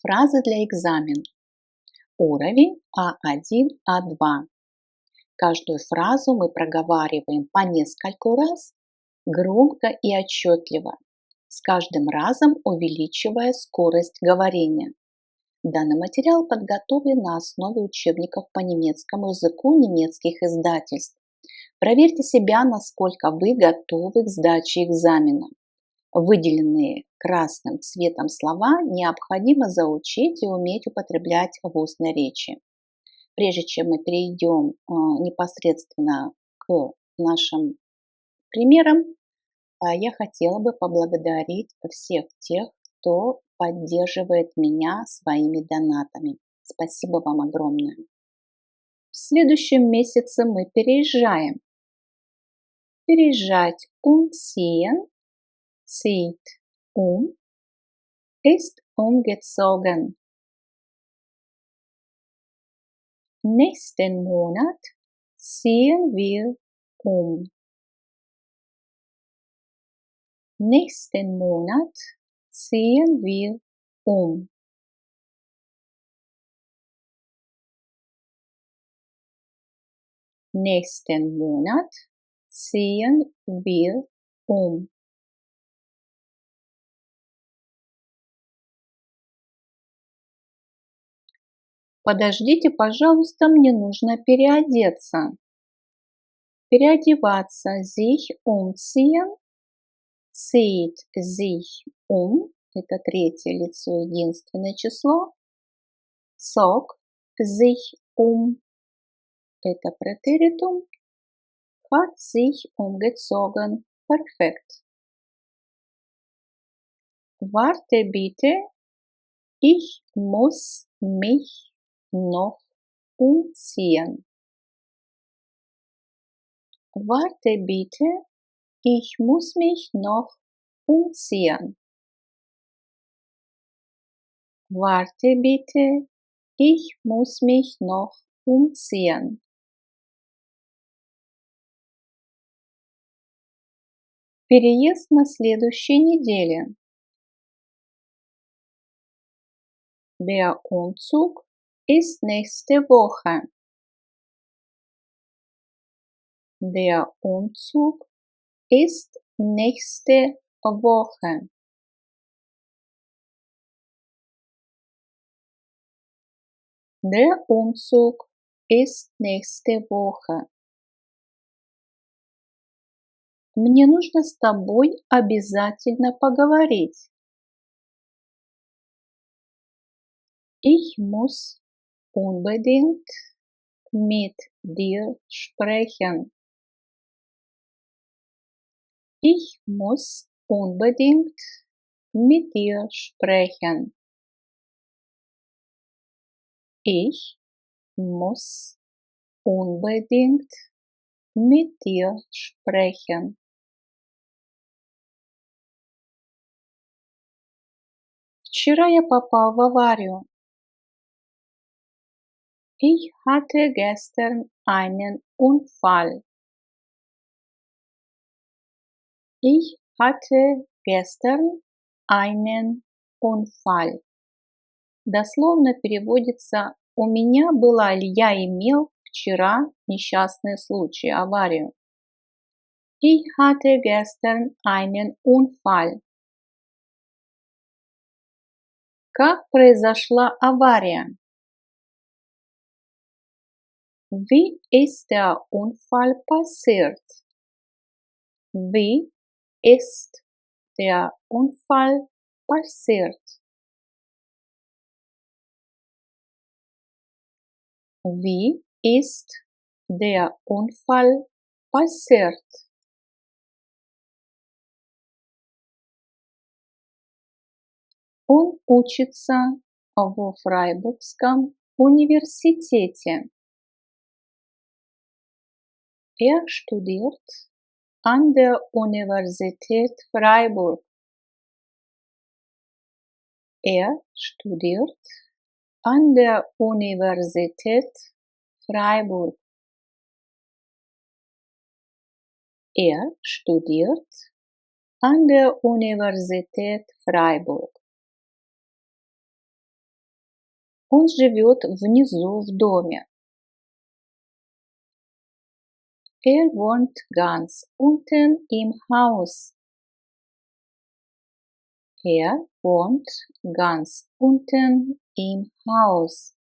Фразы для экзамена. Уровень А1, А2. Каждую фразу мы проговариваем по нескольку раз, громко и отчетливо, с каждым разом увеличивая скорость говорения. Данный материал подготовлен на основе учебников по немецкому языку немецких издательств. Проверьте себя, насколько вы готовы к сдаче экзамена. Выделенные красным цветом слова необходимо заучить и уметь употреблять в устной речи. Прежде чем мы перейдем непосредственно к нашим примерам, я хотела бы поблагодарить всех тех, кто поддерживает меня своими донатами. Спасибо вам огромное. В следующем месяце мы переезжаем. Переезжать umziehen, zieht ist umgezogen. Nächsten Monat ziehen wir um. Nächsten Monat ziehen wir um. Nächsten Monat ziehen wir um. Подождите, пожалуйста, мне нужно переодеться. Переодеваться. Sich umziehen. Zieht sich um. Это третье лицо, единственное число. Zog sich um. Это претеритум. Hat sich umgezogen. Perfekt. Warte bitte. Ich muss mich noch umziehen. Warte bitte, ich muss mich noch umziehen. Warte bitte, ich muss mich noch umziehen. Переезд на следующей неделе. Der Umzug ist nächste Woche. Der Umzug ist nächste Woche. Der Umzug ist nächste Woche. Мне нужно с тобой обязательно поговорить. Ich muss unbedingt mit dir sprechen. Ich muss unbedingt mit dir sprechen. Ich muss unbedingt mit dir sprechen. Вчера я попал в аварию. Ich hatte gestern einen Unfall. Ich hatte gestern einen Unfall. Дословно переводится «У меня была или я имел вчера несчастный случай, аварию». Ich hatte gestern einen Unfall. Как произошла авария? Wie ist der Unfall passiert? Wie ist der Unfall passiert? Wie ist der Unfall passiert? Он учится во Фрайбургском университете. Er studiert an der Universität Freiburg. Er studiert an der Universität Freiburg. Er studiert an der Universität Freiburg. Он живет внизу в доме. Wohnt ganz unten im Haus. Wohnt ganz unten im Haus.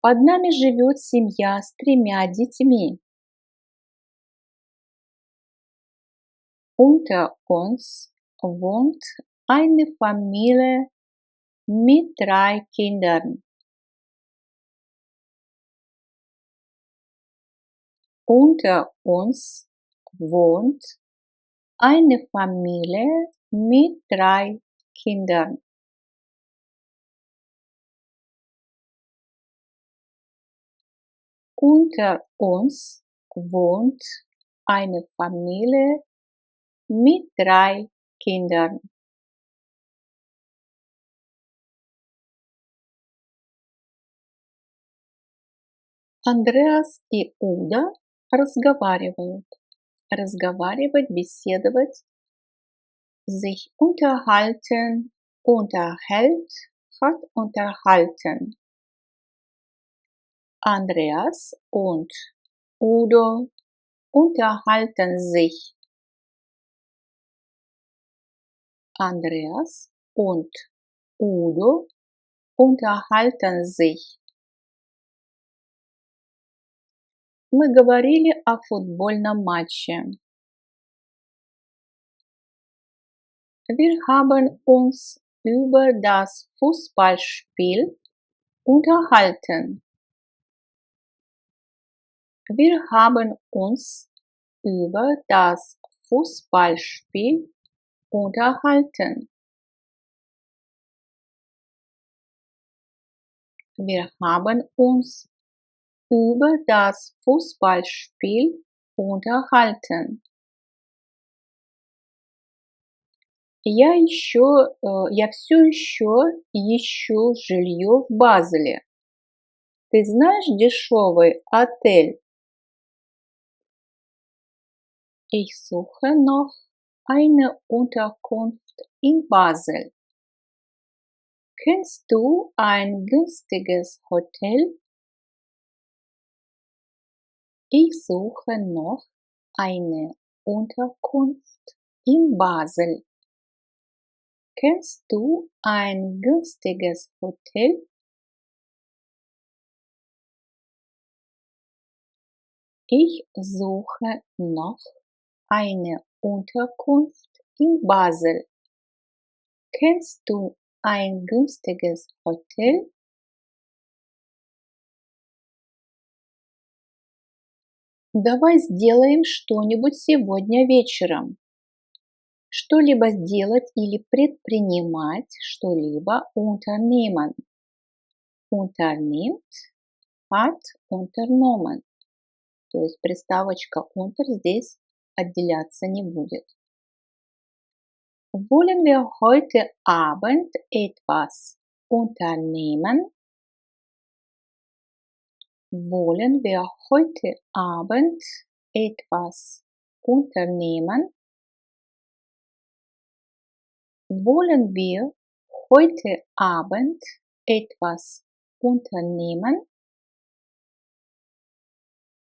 Под нами живет семья с 3 детьми. Unter uns wohnt eine Familie mit 3 Kindern. Unter uns wohnt eine Familie mit 3 Kindern. Unter uns wohnt eine Familie mit 3 Kindern. Андреас и Уда разговаривают. Разговаривать, беседовать. Sich unterhalten, unterhält, hat unterhalten. Andreas und Udo unterhalten sich. Andreas und Udo unterhalten sich. Мы говорили о футбольном матче. Wir haben uns über das Fußballspiel unterhalten. Wir haben uns über das Fußballspiel unterhalten. Wir haben uns über das Fußballspiel unterhalten. Я все еще ищу жилье в Базеле. Ты знаешь дешевый отель? Ich suche noch eine Unterkunft in Basel. Kennst du ein günstiges Hotel? Ich suche noch eine Unterkunft in Basel. Kennst du ein günstiges Hotel? Ich suche noch eine Unterkunft in Basel. Kennst du ein günstiges Hotel? Давай сделаем что-нибудь сегодня вечером. Что-либо сделать или предпринимать, что-либо unternehmen. Unternimmt, hat, unternommen. То есть приставочка unter здесь отделяться не будет. Wollen wir heute Abend etwas unternehmen? Wollen wir heute Abend etwas unternehmen? Wollen wir heute Abend etwas unternehmen?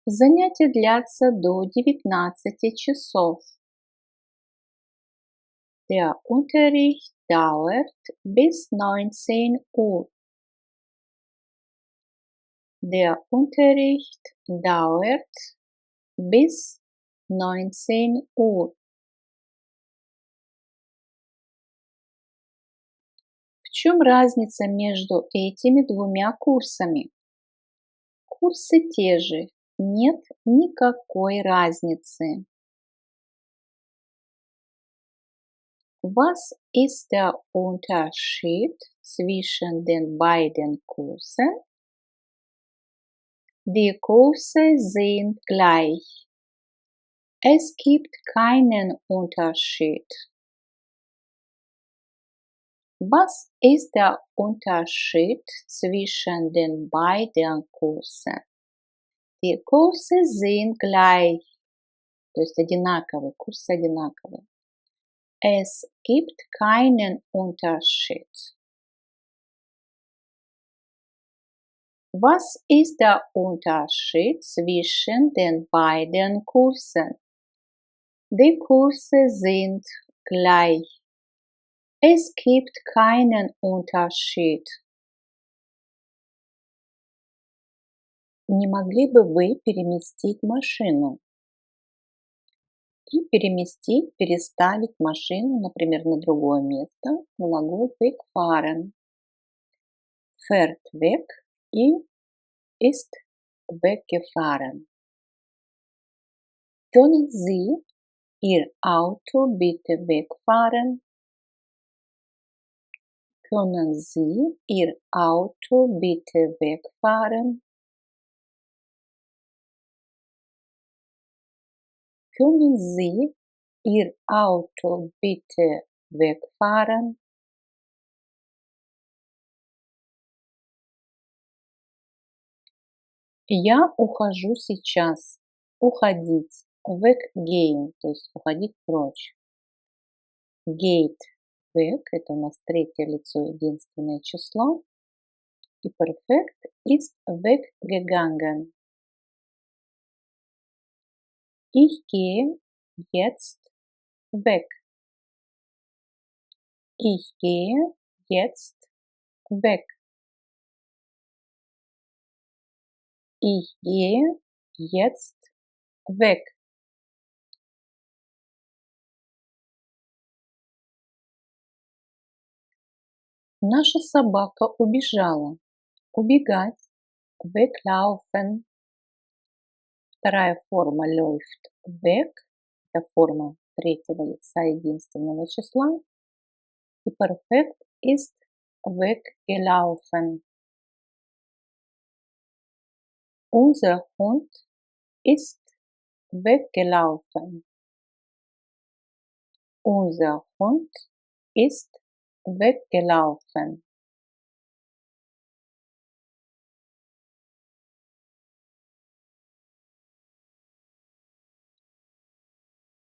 Занятия длятся до 19 часов. Der Unterricht dauert bis 19 Uhr. Der Unterricht dauert bis 19 Uhr. В чем разница между этими двумя курсами? Курсы те же, нет никакой разницы. Was ist der Unterschied zwischen den beiden Kursen? Die Kurse sind gleich. Es gibt keinen Unterschied. Was ist der Unterschied zwischen den beiden Kursen? Die Kurse sind gleich. То есть одинаковые, курсы одинаковые. Es gibt keinen Unterschied. Was ist der Unterschied zwischen den beiden Kursen? Die Kurse sind gleich. Es gibt keinen Unterschied. Не могли бы вы переместить машину? И переместить, переставить машину, например, на другое место, мы могу wegfahren. Fährt weg и ist weggefahren. Können Sie Ihr Auto bitte wegfahren? Können Sie Ihr Auto bitte wegfahren? Können Sie Ihr Auto bitte wegfahren? Я ухожу сейчас. Уходить. Weggehen, то есть уходить прочь. Geht. Weg. Это у нас третье лицо единственное число. И perfekt ist weggegangen. Ich gehe jetzt weg. Ich gehe jetzt weg. Ich gehe jetzt weg. Наша собака убежала. Убегать. Weglaufen. Вторая форма läuft weg. Это форма третьего лица единственного числа. И perfekt ist weggelaufen. Unser Hund ist weggelaufen. Unser Hund ist weggelaufen.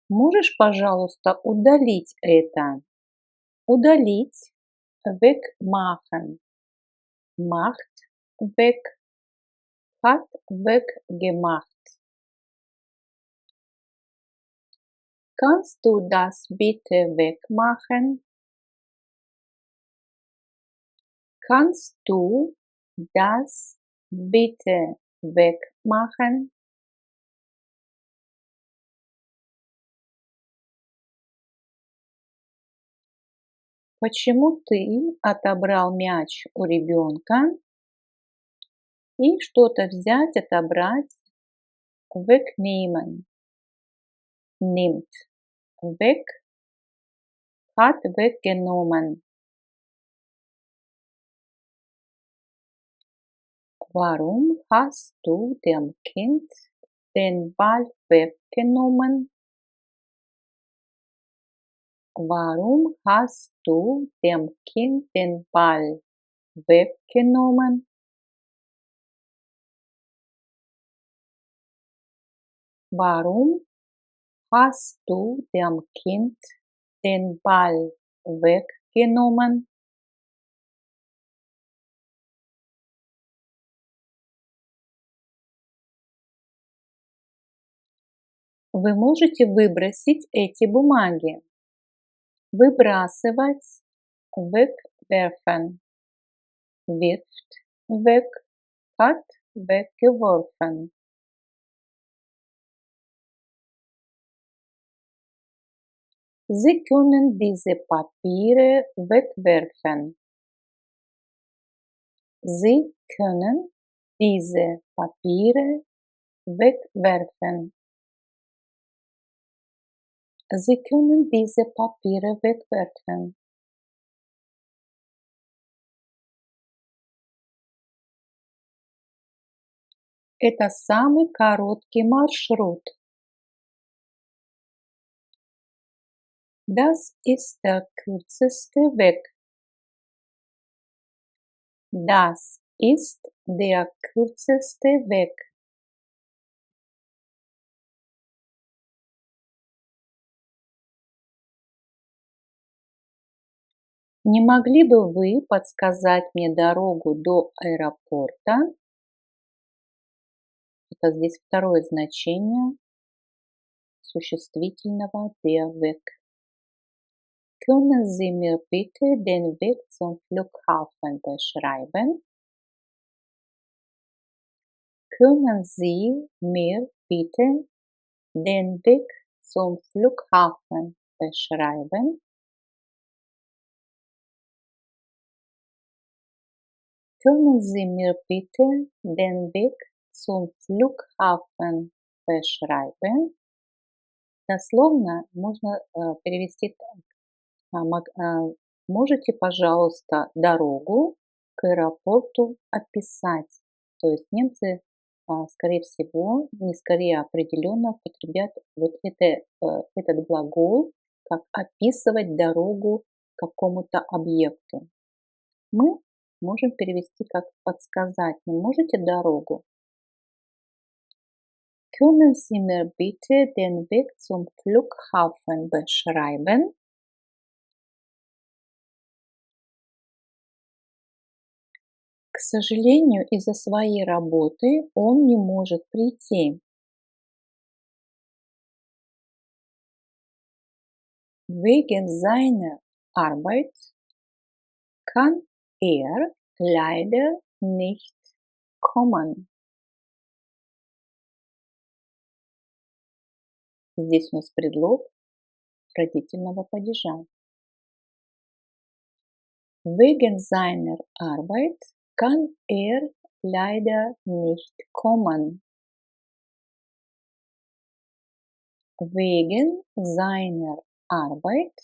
Можешь, пожалуйста, удалить это? Удалить. Wegmachen. Macht weg. Hat weggemacht. Kannst du das bitte wegmachen? Kannst du das bitte wegmachen? Почему ты отобрал мяч у ребенка? И что-то взять, отобрать. Wegnehmen. Nimmt. Weg. Hat weggenommen. Warum hast du dem Kind den Ball weggenommen? Warum hast du dem Kind den Ball weggenommen? Warum hast du dem Kind den Ball weggenommen? Вы можете выбросить эти бумаги. Выбрасывать. Wegwerfen. Wirft. Weg. Hat weggeworfen. Sie können diese Papiere wegwerfen. Sie können diese Papiere wegwerfen. Sie können diese Papiere wegwerfen. Это самый короткий маршрут. Das ist der kürzeste Weg. Das ist der kürzeste Weg. Не могли бы вы подсказать мне дорогу до аэропорта? пожалуйста, здесь второе значение существительного der Weg. Können Sie mir bitte den Weg zum Flughafen beschreiben? Können Sie mir bitte den Weg zum Flughafen beschreiben? Können Sie mir bitte den Weg zum Flughafen beschreiben? Дословно можно перевести так. Можете, пожалуйста, дорогу к аэропорту описать? То есть немцы, скорее всего, не скорее определенно употребят этот глагол как описывать дорогу к какому-то объекту. Мы можем перевести как подсказать. Не можете дорогу? Können Sie mir bitte den Weg zum Flughafen beschreiben? К сожалению, из-за своей работы он не может прийти. Wegen seiner Arbeit kann er leider nicht kommen. Здесь у нас предлог родительного падежа. Wegen seiner Arbeit kann er leider nicht kommen. Wegen seiner Arbeit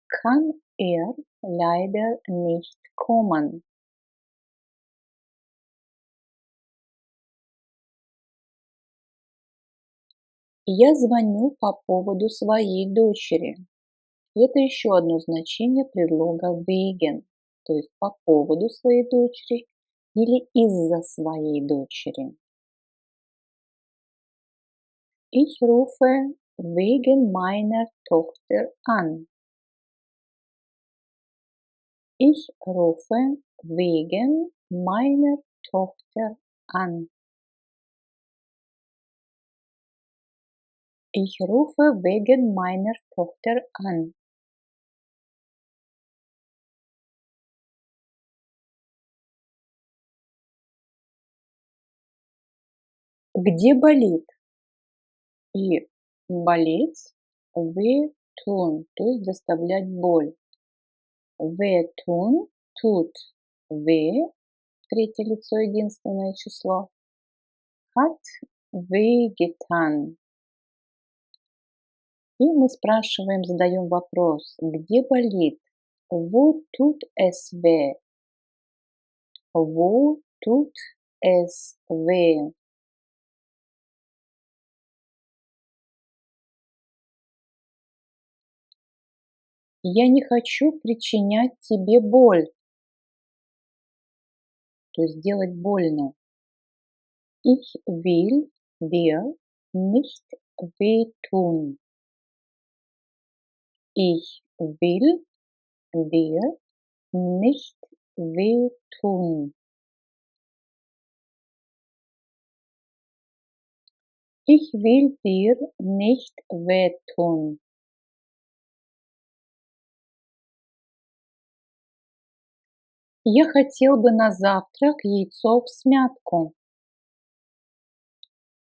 kann er leider nicht kommen. Я звоню по поводу своей дочери. Это еще одно значение предлога wegen, то есть по поводу своей дочери или из-за своей дочери. Ich rufe wegen meiner Tochter an. Ich rufe wegen meiner Tochter an. Ich rufe wegen meiner Tochter an. Где болит? И болеть wehtun, то есть доставлять боль. Wehtun, тут we, третье лицо, единственное число. Hat wehgetan. И мы спрашиваем, задаем вопрос, где болит? Wo tut es weh? Wo tut es weh? Я не хочу причинять тебе боль, то есть делать больно. Ich will dir nicht wehtun. Ich will dir nicht wehtun. Ich will dir nicht wehtun. Я хотел бы на завтрак яйцо в смятку.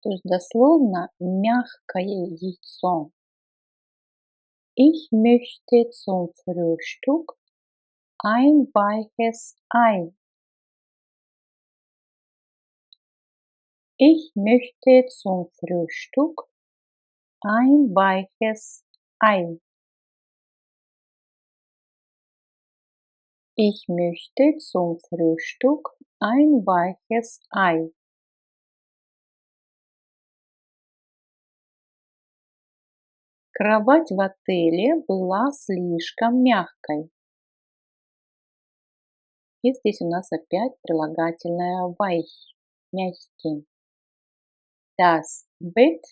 То есть дословно мягкое яйцо. Ich möchte zum Frühstück ein weiches Ei. Ich möchte zum Frühstück ein weiches Ei. Ich möchte zum Frühstück ein weiches Ei. Кровать в отеле была слишком мягкой. И здесь у нас опять прилагательное weich, мягкий. Das Bett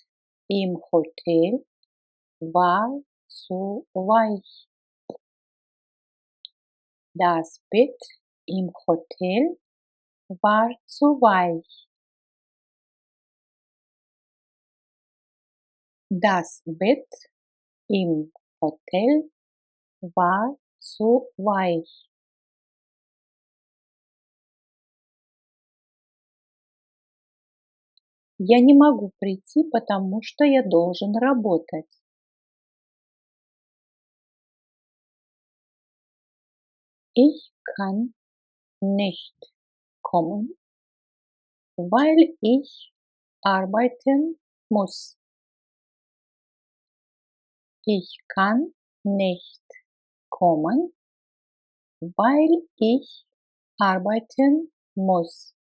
im Hotel war zu weich. Das Bett im Hotel war zu weich. Das Bett im Hotel war zu weich. Я не могу прийти, потому что я должен работать. Ich kann nicht kommen, weil ich arbeiten muss. Ich kann nicht kommen, weil ich arbeiten muss.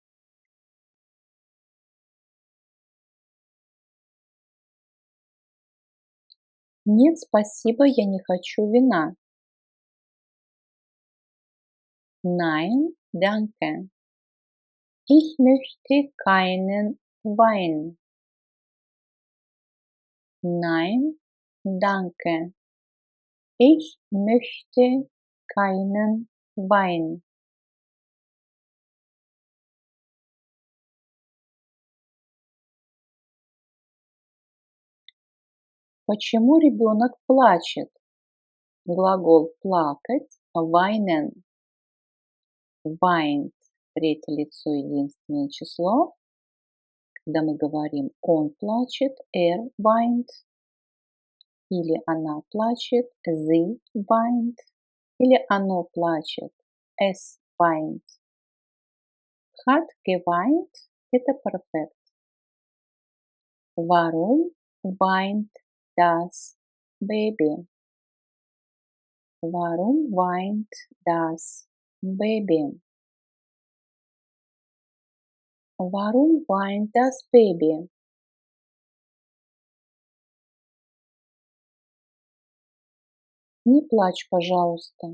Нет, спасибо, я не хочу вина. Nein, danke. Ich möchte keinen Wein. Nein, danke. Ich möchte keinen Wein. Почему ребенок плачет? Глагол плакать, weinen. Weint, третье лицо, единственное число. Когда мы говорим он плачет, weint. Или она плачет, sie weint. Или оно плачет, es weint. Hat geweint – это perfekt. Warum weint das Baby? Warum weint das Baby? Warum weint das Baby? Не плачь, пожалуйста.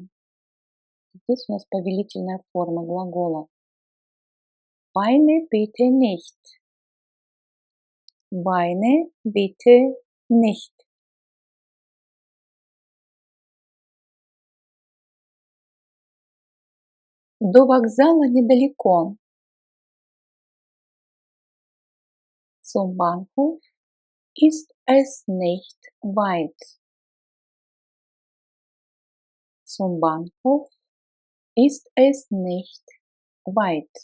Здесь у нас повелительная форма глагола. Weine bitte nicht. Weine bitte nicht. До вокзала недалеко. Zum Bahnhof ist es nicht weit. Zum Bahnhof ist es nicht weit.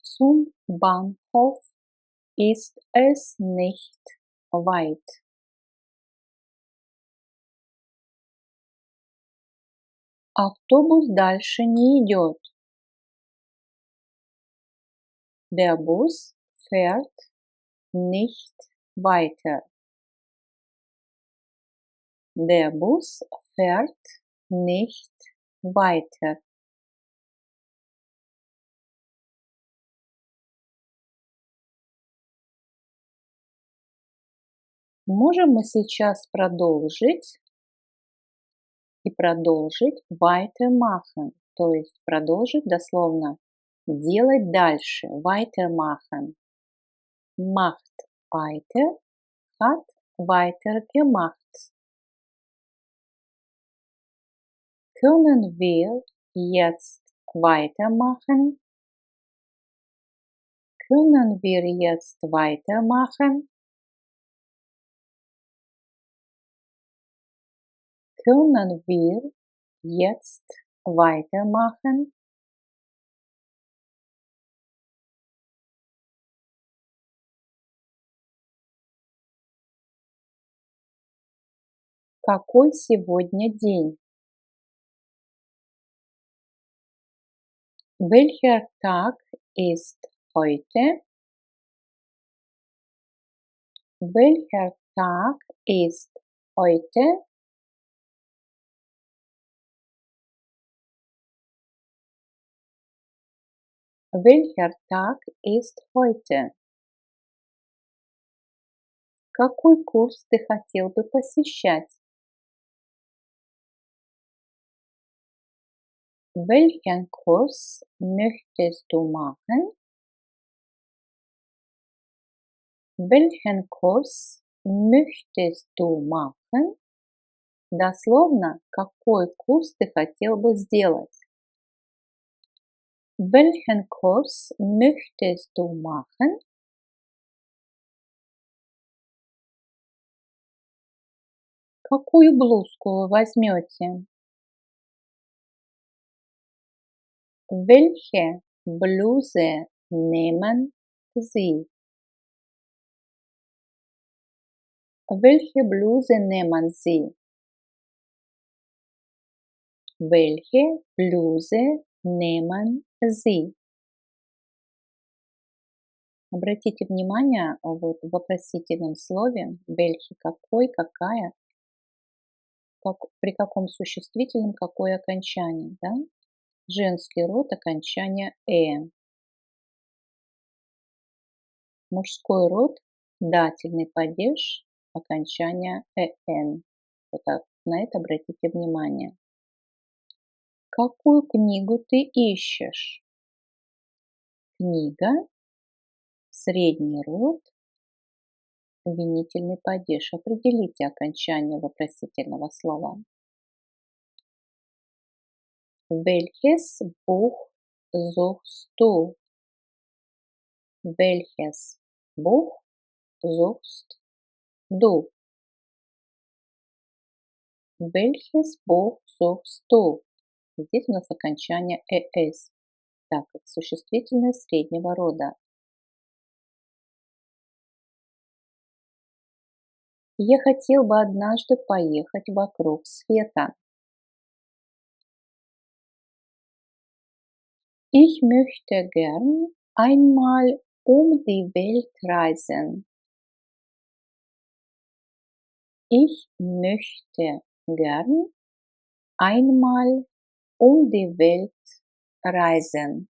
Zum Bahnhof ist es nicht weit. Автобус дальше не идет. Der Bus fährt nicht weiter. Der Bus fährt nicht weiter. Можем мы сейчас продолжить и продолжить weitermachen, то есть продолжить дословно делать дальше, weitermachen. Macht weiter, hat weiter gemacht. Können wir jetzt weitermachen? Können wir jetzt weitermachen? Können wir jetzt weitermachen? Какой сегодня день? Welcher Tag ist heute? Welcher Tag ist heute? Welcher Tag ist heute? Какой курс ты хотел бы посещать? Welchen Kurs möchtest du machen? Welchen Kurs möchtest du machen? Дословно, какой курс ты хотел бы сделать? Welchen Kurs möchtest du machen? Какую блузку вы возьмете? Welche Bluse nehmen Sie? Welche Bluse nehmen Sie? Welche Bluse nehmen Sie? Обратите внимание, вот в вопросительном слове welche какой, какая, при каком существительном какое окончание, да? Женский род окончание мужской род дательный падеж окончание Вот так, на это обратите внимание. Какую книгу ты ищешь? Книга, средний род, винительный падеж. Определите окончание вопросительного слова. Welches Buch suchst du? Welches Buch suchst du? Welches Buch suchst du? Здесь у нас окончание «эс», так как существительное среднего рода. Я хотел бы однажды поехать вокруг света. Ich möchte gern einmal um die Welt reisen. Ich möchte gern einmal um die Welt reisen.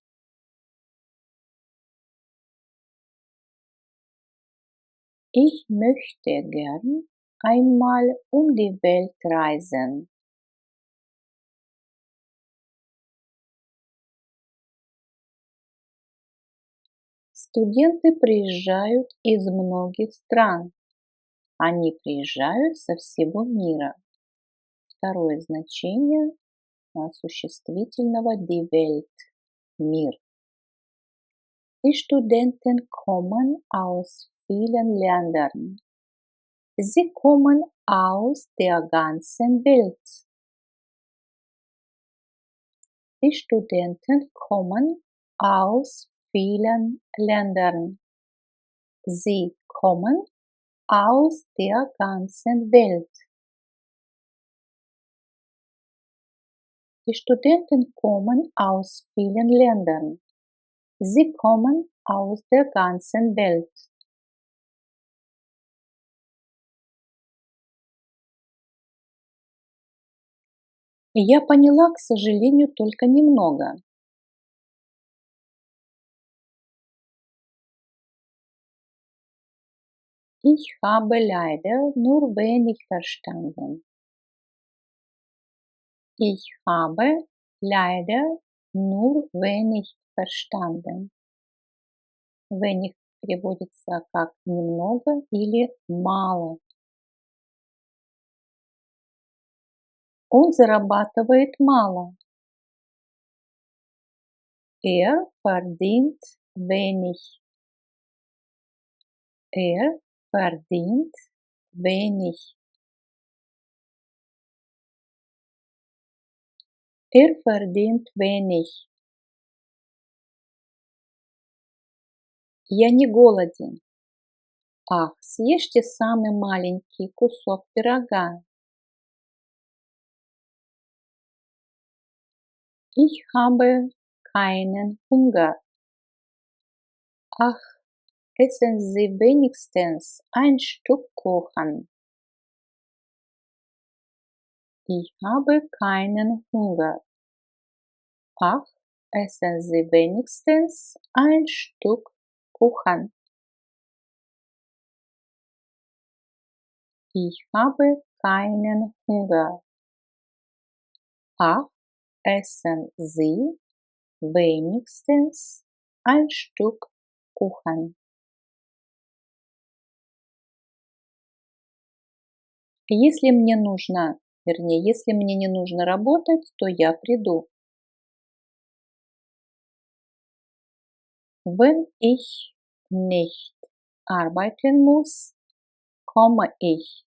Ich möchte gern einmal um die Welt reisen. Студенты приезжают из многих стран. Они приезжают со всего мира. Второе значение существительного die Welt – мир. Die Studenten kommen aus vielen Ländern. Sie kommen aus der ganzen Welt. Die Studenten kommen aus vielen Ländern. Sie kommen aus der ganzen Welt. Die Studenten kommen aus vielen Ländern. Sie kommen aus der ganzen Welt. Я поняла, к сожалению, только немного. Ich habe leider nur wenig verstanden. Ich habe leider nur wenig verstanden. Wenig переводится как немного или мало. Он зарабатывает мало. Verdient wenig. Verdient wenig. Verdient wenig. Я не голоден. Ах, съешьте самый маленький кусок пирога. Ich habe keinen Hunger. Ach, essen Sie wenigstens ein Stück Kuchen. Ich habe keinen Hunger. Ach, essen Sie wenigstens ein Stück Kuchen. Ich habe keinen Hunger. Ach, essen Sie wenigstens ein Stück Kuchen. Если мне не нужно работать, то я приду. Wenn ich nicht arbeiten muss, komme ich.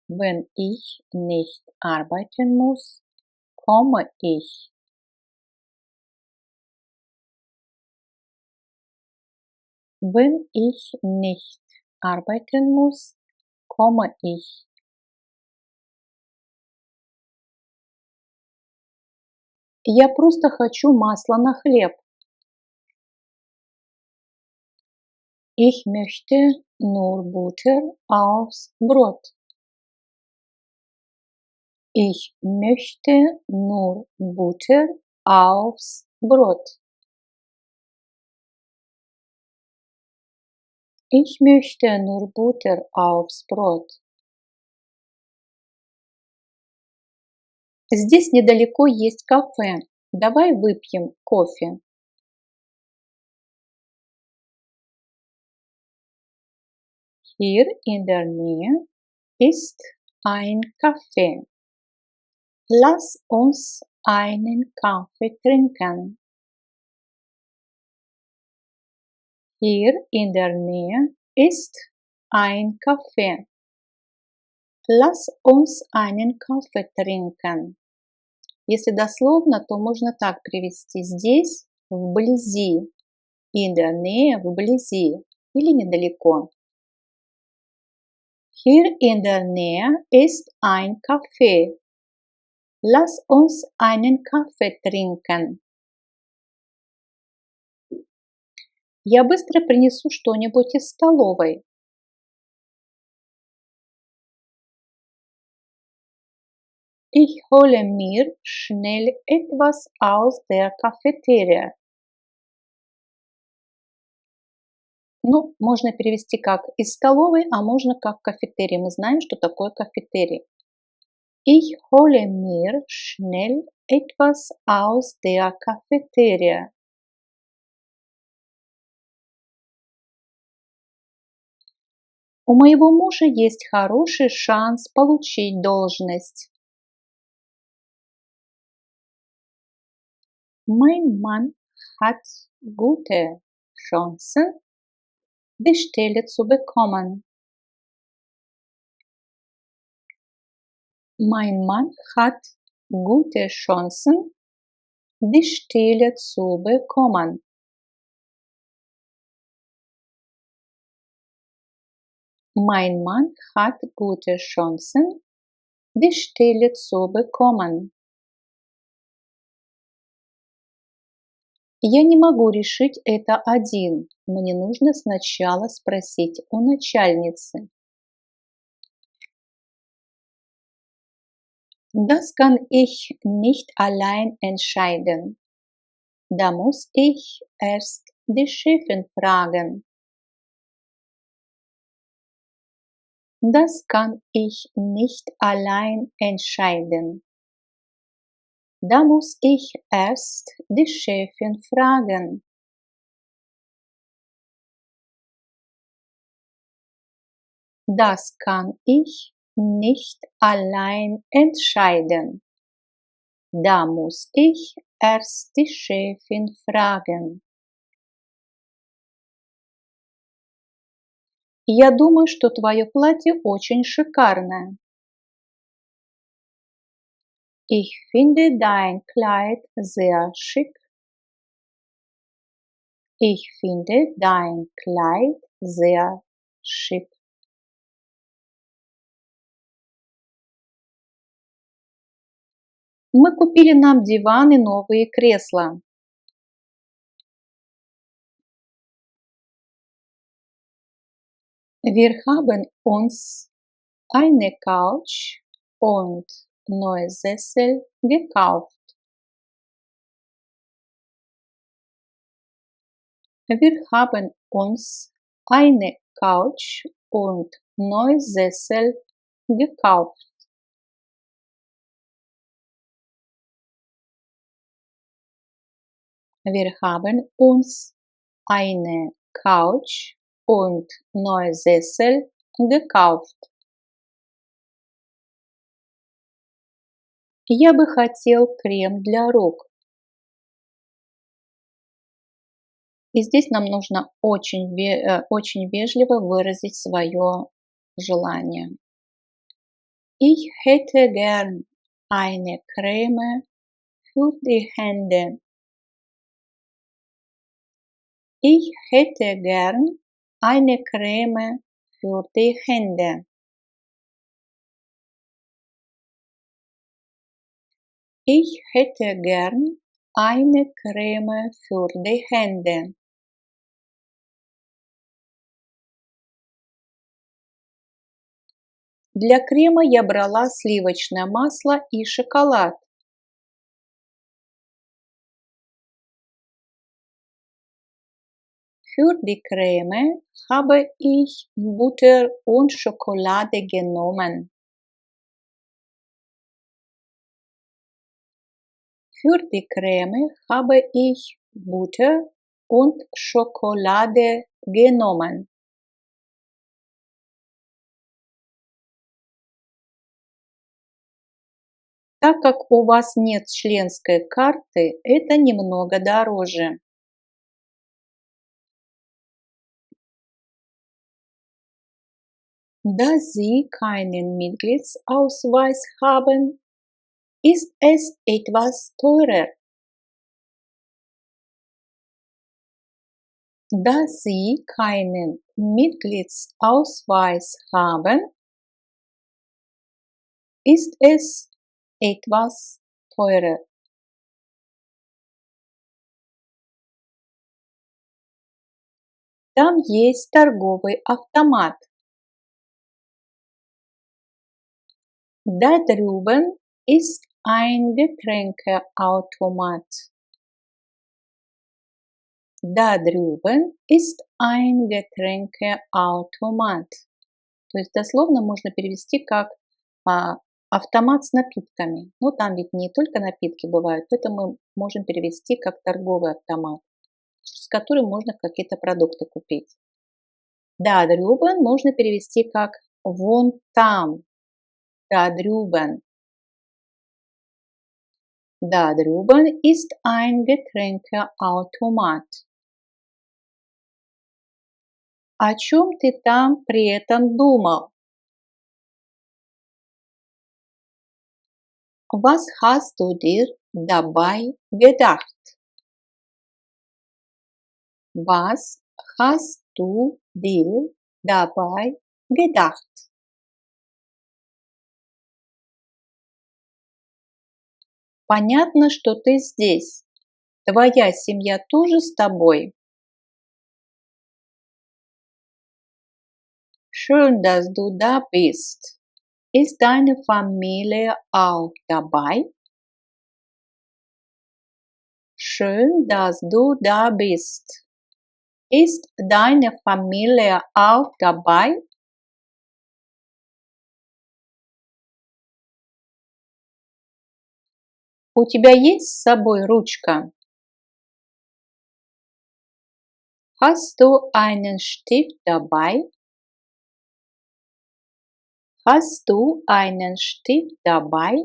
Wenn ich nicht arbeiten muss, komme ich. Wenn ich nicht arbeiten muss, komme ich. Я просто хочу масла на хлеб. Ich möchte nur Butter aufs Brot. Ich möchte nur Butter aufs Brot. Ich möchte nur Butter aufs Brot. Здесь недалеко есть кафе. Давай выпьем кофе. Hier in der Nähe ist ein Café. Lass uns einen Kaffee trinken. Hier in der Nähe ist ein Café. Lass uns einen Kaffee trinken. Если дословно, то можно так перевести: здесь, вблизи, in der Nähe, вблизи или недалеко. Hier in der Nähe ist ein Café. Lass uns einen Kaffee trinken. Я быстро принесу что-нибудь из столовой. Ich hole mir schnell etwas aus der Cafeteria. Ну, можно перевести как из столовой, а можно как кафетерий. Мы знаем, что такое кафетерий. Ich hole mir schnell etwas aus der Cafeteria. У моего мужа есть хороший шанс получить должность. Mein Mann hat gute Chancen, die Stelle zu bekommen. Mein Mann hat gute Chancen, die Stelle zu bekommen. Mein Mann hat gute Chancen, die Stelle zu bekommen. Я не могу решить это один. Мне нужно сначала спросить у начальницы. Das kann ich nicht allein entscheiden. Da muss ich erst die Chefin fragen. Das kann ich nicht allein entscheiden. Da muss ich erst die Chefin fragen. Das kann ich nicht allein entscheiden. Da muss ich erst die Chefin fragen. Я думаю, что твое платье очень шикарное. Ich finde dein Kleid sehr schick. Ich finde dein Kleid sehr schick. Мы купили нам диван и новые кресла. Wir haben uns eine Couch und neue Sessel gekauft. Wir haben uns eine Couch und neue Sessel gekauft. Wir haben uns eine Couch und neue Sessel gekauft. Я бы хотел крем для рук. И здесь нам нужно очень вежливо выразить свое желание. Ich hätte gern eine Creme für die Hände. Ich hätte gern eine Creme für die Hände. Ich hätte gern eine Creme für die Hände. Для крема я брала сливочное масло и шоколад. Für die Creme habe ich Butter und Schokolade genommen. Für die Creme habe ich Butter und Schokolade genommen. Так как у вас нет членской карты, это немного дороже. Da Sie keinen Mitgliedsausweis haben, ist es etwas teurer. Da Sie keinen Mitgliedsausweis haben, ist es etwas teurer. Там есть торговый автомат. Da drüben ist ein Getränkeautomat. Da drüben ist ein Getränkeautomat. То есть дословно можно перевести как автомат с напитками. Но там ведь не только напитки бывают, поэтому мы можем перевести как торговый автомат, с которым можно какие-то продукты купить. Da drüben можно перевести как вон там. Da drüben. Da drüben ist ein Getränkeautomat. О чем ты там при этом думал? Was hast du dir dabei gedacht? Was hast du dir dabei gedacht? Понятно, что ты здесь. Твоя семья тоже с тобой? Schön, dass du da bist. Ist deine Familie auch dabei? Schön, dass du da bist. Ist deine Familie auch dabei? У тебя есть с собой ручка? Hast du einen Stift dabei? Hast du einen Stift dabei?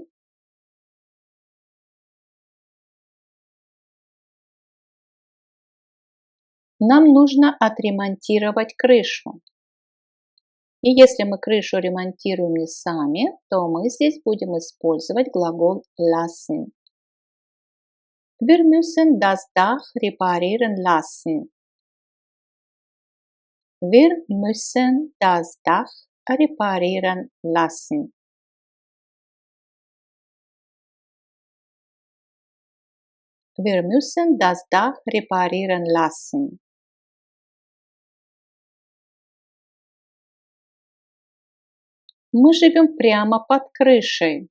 Нам нужно отремонтировать крышу. И если мы крышу ремонтируем не сами, то мы здесь будем использовать глагол lassen. Wir müssen das Dach reparieren lassen. Wir müssen das Dach reparieren lassen. Wir müssen das Dach reparieren lassen. Мы живем прямо под крышей.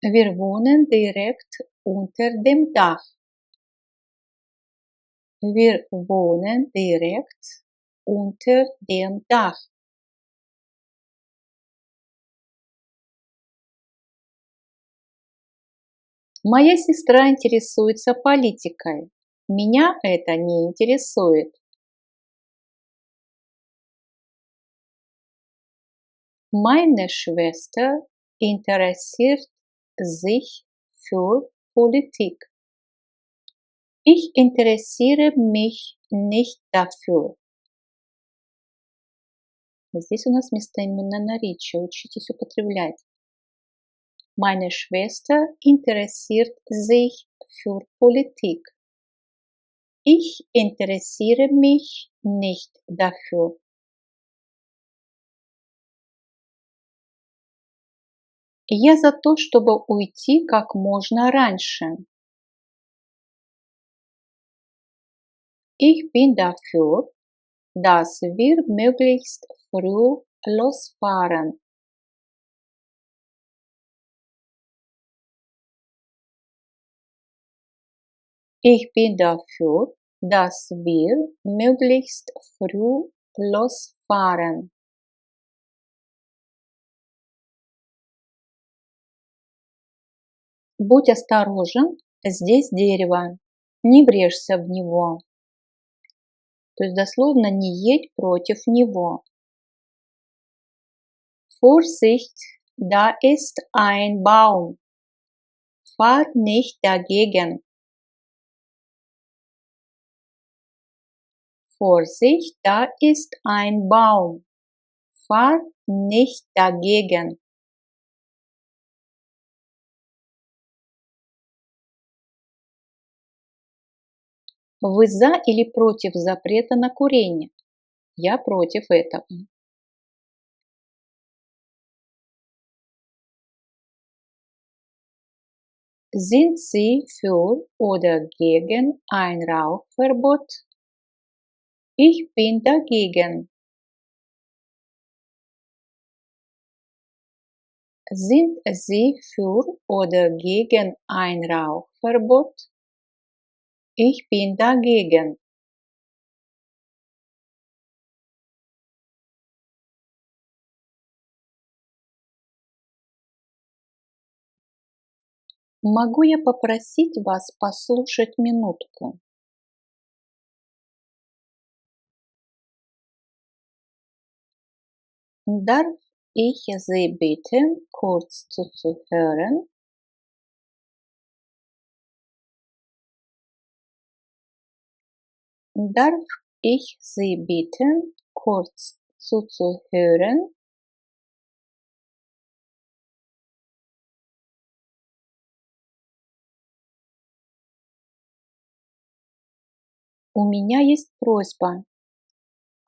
Wir wohnen direkt unter dem Dach. Wir wohnen direkt unter dem Dach. Моя сестра интересуется политикой. Меня это не интересует. Meine Schwester interessiert sich für Politik. Ich interessiere mich nicht dafür. Здесь у нас местоименное наречие. Учитесь употреблять. Meine Schwester interessiert sich für Politik. Ich interessiere mich nicht dafür. Я за то, чтобы уйти как можно раньше. Ich bin dafür, dass wir möglichst früh losfahren. Ich bin dafür, dass wir möglichst früh losfahren. Будь осторожен, здесь дерево, не врежься в него. То есть дословно не едь против него. Vorsicht, da ist ein Baum. Fahr nicht dagegen. Vorsicht, da ist ein Baum. Fahr nicht dagegen. Вы за или против запрета на курение? Я против этого. Sind Sie für oder gegen ein Rauchverbot? Ich bin dagegen. Sind Sie für oder gegen ein Rauchverbot? Ich bin dagegen. Могу я попросить вас послушать минутку? Darf ich Sie bitten, kurz zuzuhören? Darf ich Sie bitten, kurz zuzuhören? У меня есть просьба.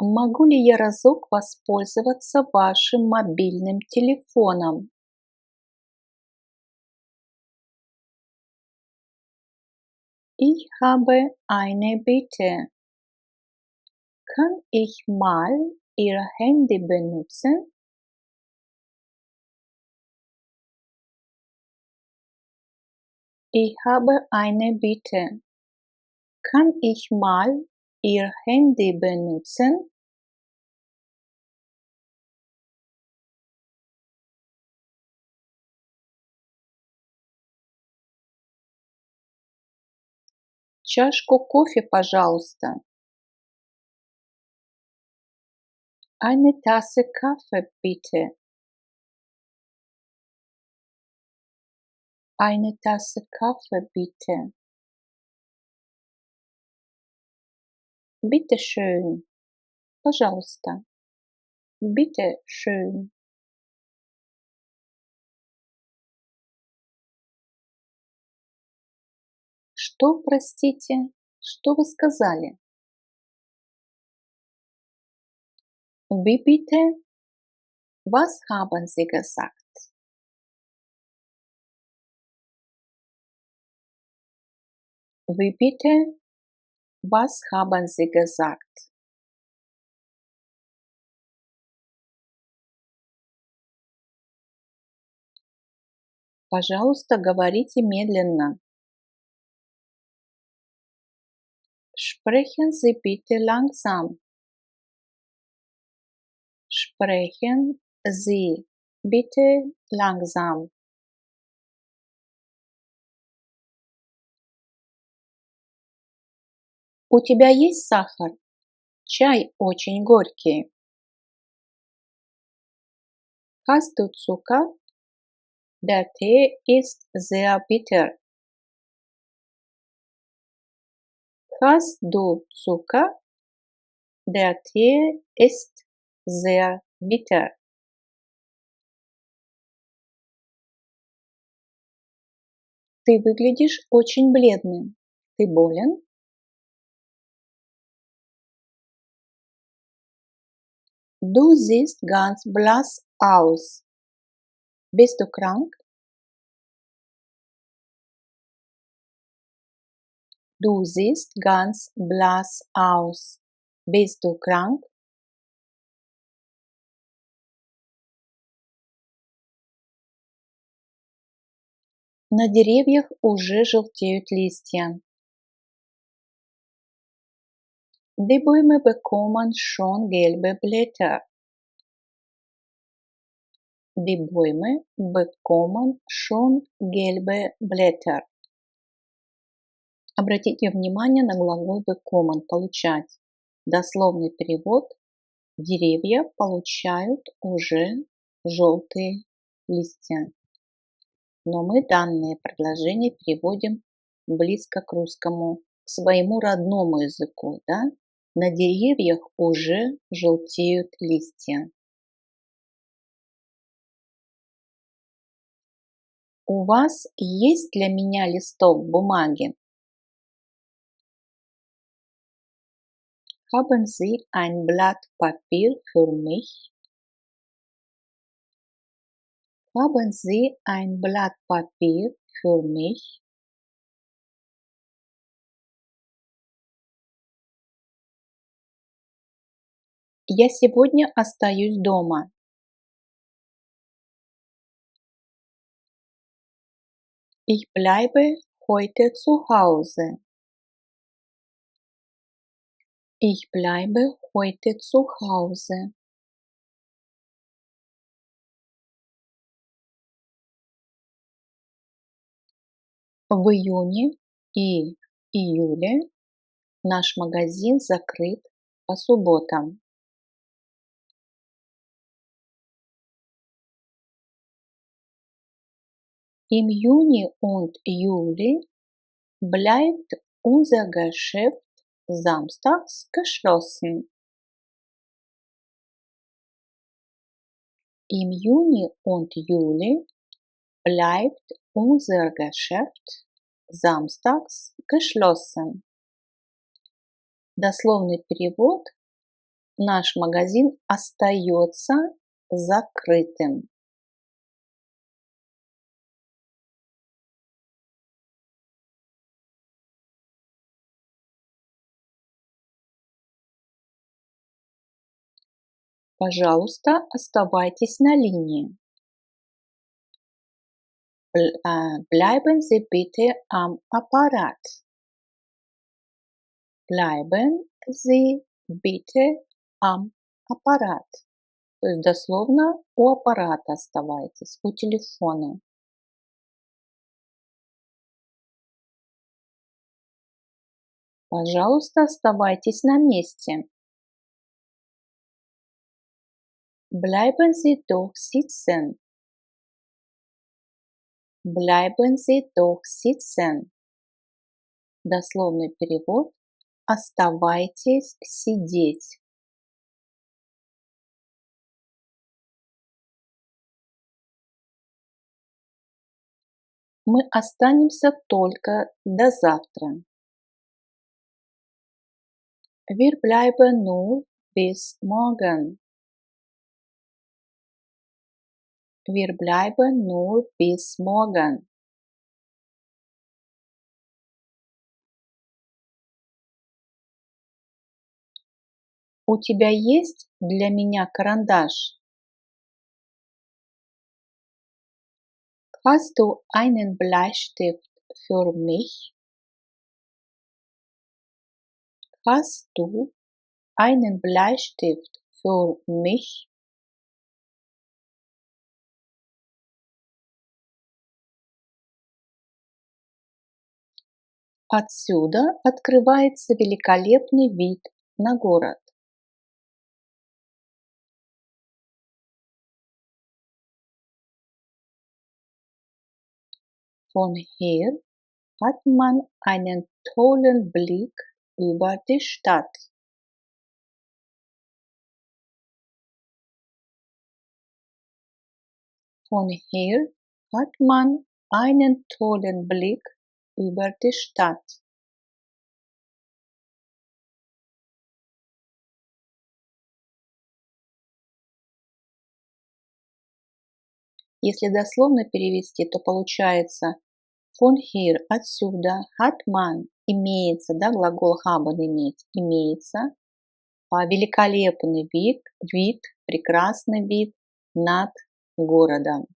Могу ли я разок воспользоваться вашим мобильным телефоном? Ich habe eine Bitte. Kann ich mal Ihr Handy benutzen? Ich habe eine Bitte. Kann ich mal Ihr Handy benutzen? Чашку кофе, пожалуйста. Eine Tasse Kaffee, bitte. Eine Tasse Kaffee, bitte. Bitte schön. Пожалуйста. Bitte schön. Что, простите? Что вы сказали? Wie bitte? Was haben Sie gesagt? Wie bitte? Was haben Sie gesagt? Пожалуйста, говорите медленно. Sprechen Sie bitte langsam. Sprechen Sie bitte langsam. У тебя есть сахар? Чай очень горький. Hast du Zucker? Der Tee ist sehr bitter. Hast du Zucker? Der Tee ist sehr bitter. Ты выглядишь очень бледным. Ты болен? Du siehst ganz blass aus. Bist du krank? Du siehst ganz blass aus. Bist du krank? На деревьях уже желтеют листья. Die Bäume bekommen schon gelbe Blätter. Die Bäume bekommen schon gelbe Blätter. Обратите внимание на глагол bekommen – получать. Дословный перевод – деревья получают уже желтые листья. Но мы данное предложение переводим близко к русскому, к своему родному языку. Да? На деревьях уже желтеют листья. У вас есть для меня листок бумаги? Haben Sie ein Blatt Papier für mich? Haben Sie ein Blatt Papier für mich? Я сегодня остаюсь дома. Ich bleibe heute zu Hause. Ich bleibe heute zu Hause. В июне и июле наш магазин закрыт по субботам. Im Juni und Juli bleibt unser Geschäft samstags geschlossen. Im Juni und Juli bleibt unser Geschäft samstags geschlossen. Дословный перевод – наш магазин остается закрытым. Пожалуйста, оставайтесь на линии. Bleiben Sie bitte am Apparat. Bleiben Sie bitte am Apparat. То есть дословно у аппарата оставайтесь, у телефона. Пожалуйста, оставайтесь на месте. Bleiben Sie doch sitzen. Bleiben Sie doch sitzen. Дословный перевод – оставайтесь сидеть. Мы останемся только до завтра. Wir bleiben nur bis morgen. Wir bleiben nur bis morgen. У тебя есть для меня карандаш? Hast du einen Bleistift für mich? Hast du einen Bleistift für mich? Отсюда открывается великолепный вид на город. Von hier hat man einen tollen Blick über die Stadt. Von hier hat man einen tollen Blick über die Stadt. Если дословно перевести, то получается von hier, отсюда, hat man, имеется, да, глагол haben иметь, имеется, великолепный вид, прекрасный вид над городом.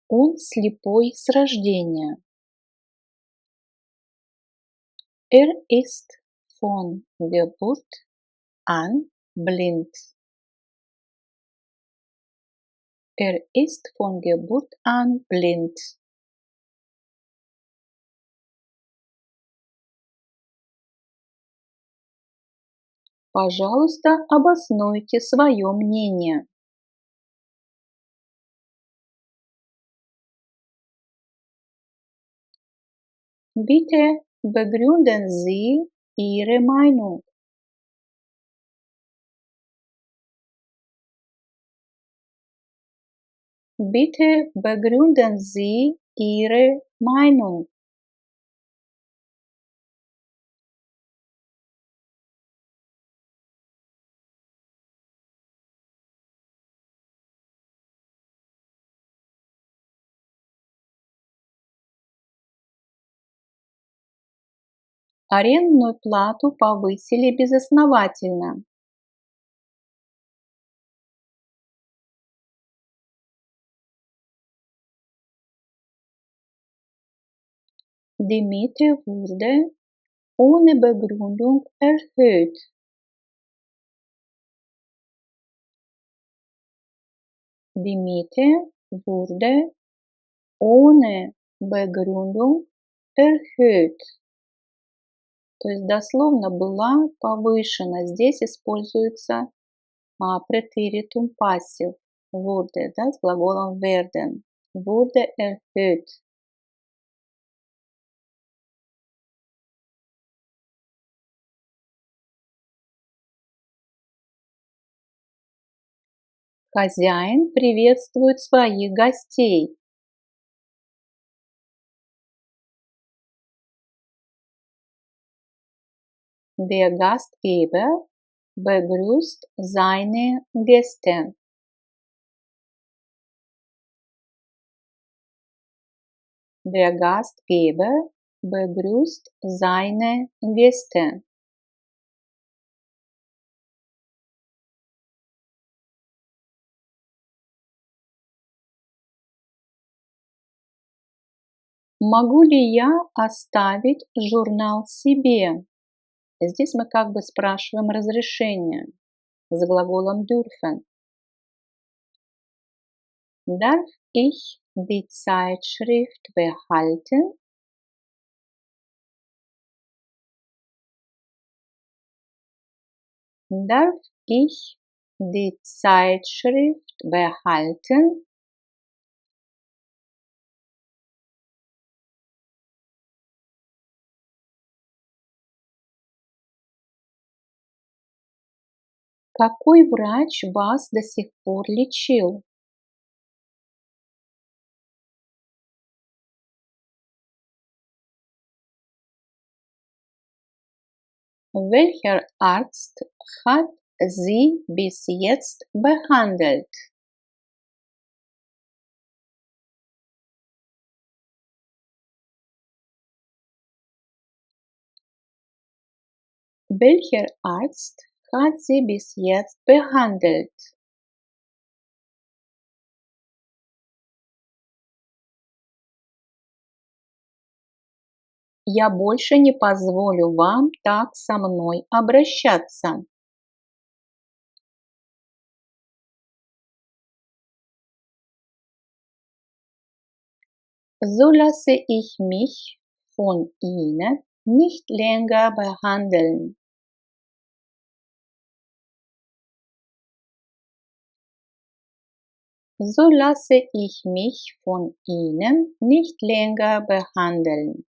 Он слепой с рождения. Ist von Geburt an blind. Ist von Geburt an blind. Пожалуйста, обоснуйте свое мнение. Bitte begründen Sie Ihre Meinung. Bitte begründen Sie Ihre Meinung. Арендную плату повысили безосновательно. Die Miete wurde ohne Begründung erhöht. Die Miete wurde ohne Begründung erhöht. То есть дословно была повышена. Здесь используется Präteritum Passiv. Wurde, да, с глаголом werden. Wurde erhöht. Хозяин приветствует своих гостей. Der Gastgeber begrüßt seine Gäste. Der Gastgeber begrüßt seine Gäste. Могу ли я оставить журнал себе? Здесь мы как бы спрашиваем разрешение с глаголом dürfen. Darf ich die Zeitschrift behalten? Darf ich die Zeitschrift behalten? Какой врач вас до сих пор лечил? Welcher Arzt hat Sie bis jetzt behandelt? Welcher Arzt hat Sie bis jetzt behandelt? Я больше не позволю вам так со мной обращаться. So lasse ich mich von Ihnen nicht länger behandeln. So lasse ich mich von Ihnen nicht länger behandeln.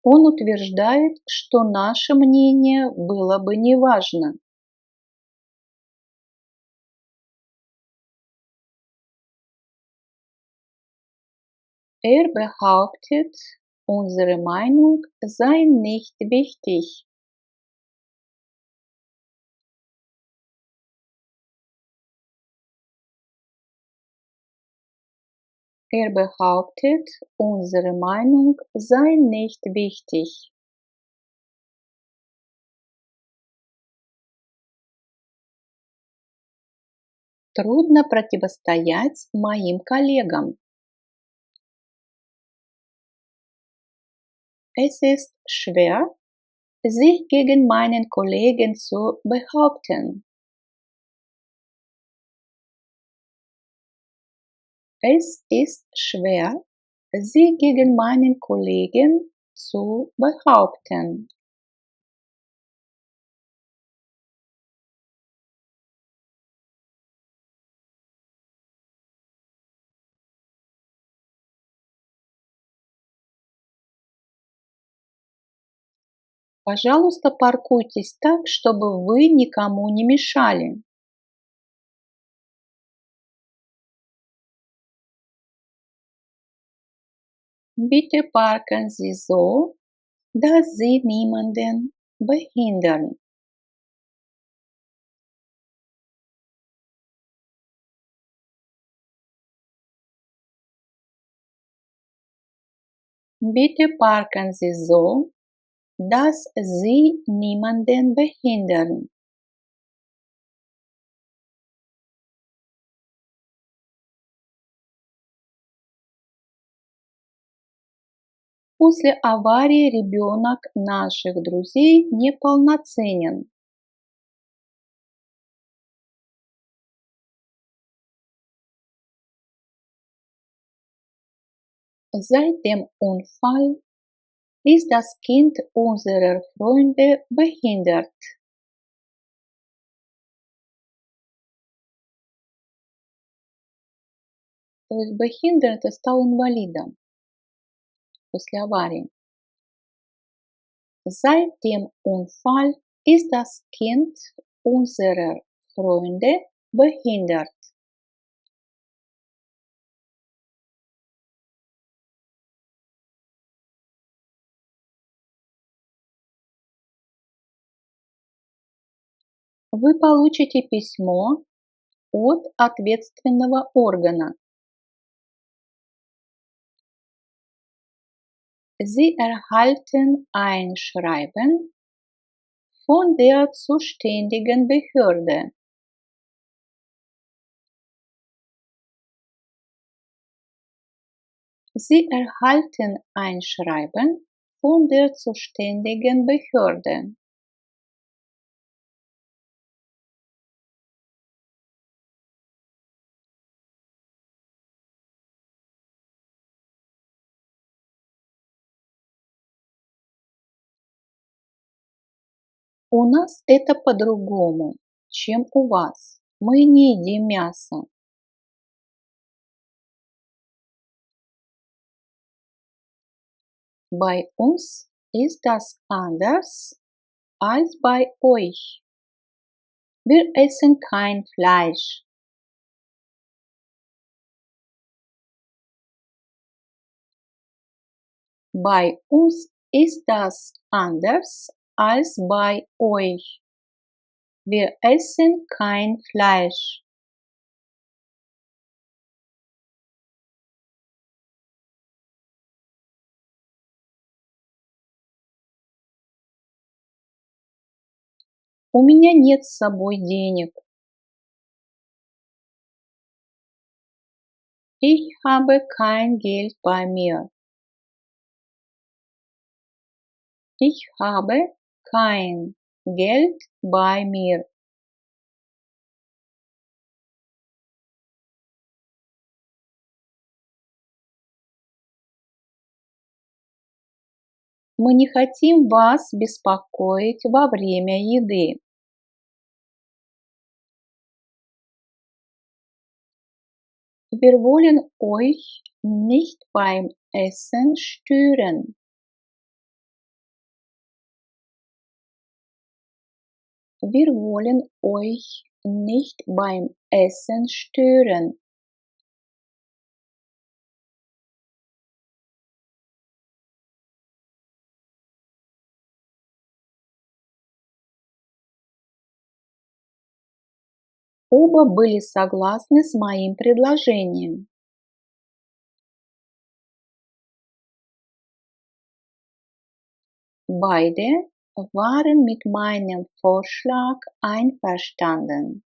Он утверждает, что наше мнение было бы неважно. Er behauptet, unsere Meinung sei nicht wichtig. Er behauptet, unsere Meinung sei nicht wichtig. Трудно противостоять моим коллегам. Es ist schwer, sich gegen meinen Kollegen zu behaupten. Es ist schwer, sich gegen meinen Kollegen zu behaupten. Пожалуйста, паркуйтесь так, чтобы вы никому не мешали. Bitte parken Sie so, dass Sie niemanden behindern. Bitte parken Sie so, dass Sie niemanden behindern. После аварии ребенок наших друзей неполноценен. Seit dem Unfall ist das Kind unserer Freunde behindert. То есть behindert стал инвалидом после аварии. Seit dem Unfall ist das Kind unserer Freunde behindert. Вы получите письмо от ответственного органа. Sie erhalten ein Schreiben von der zuständigen Behörde. Sie erhalten ein Schreiben von der zuständigen Behörde. У нас это по-другому, чем у вас. Мы не едим мясо. Bei uns ist das anders als bei euch. Wir essen kein Fleisch. Bei uns ist das anders als bei euch. Wir essen kein Fleisch. У меня нет с собой денег. Ich habe kein Geld bei mir. Ich habe kein Geld bei mir. Мы не хотим вас беспокоить во время еды. Wir wollen euch nicht beim Essen stören. Wir wollen euch nicht beim Essen stören. Оба были согласны с моим предложением. Beide waren mit meinem Vorschlag einverstanden.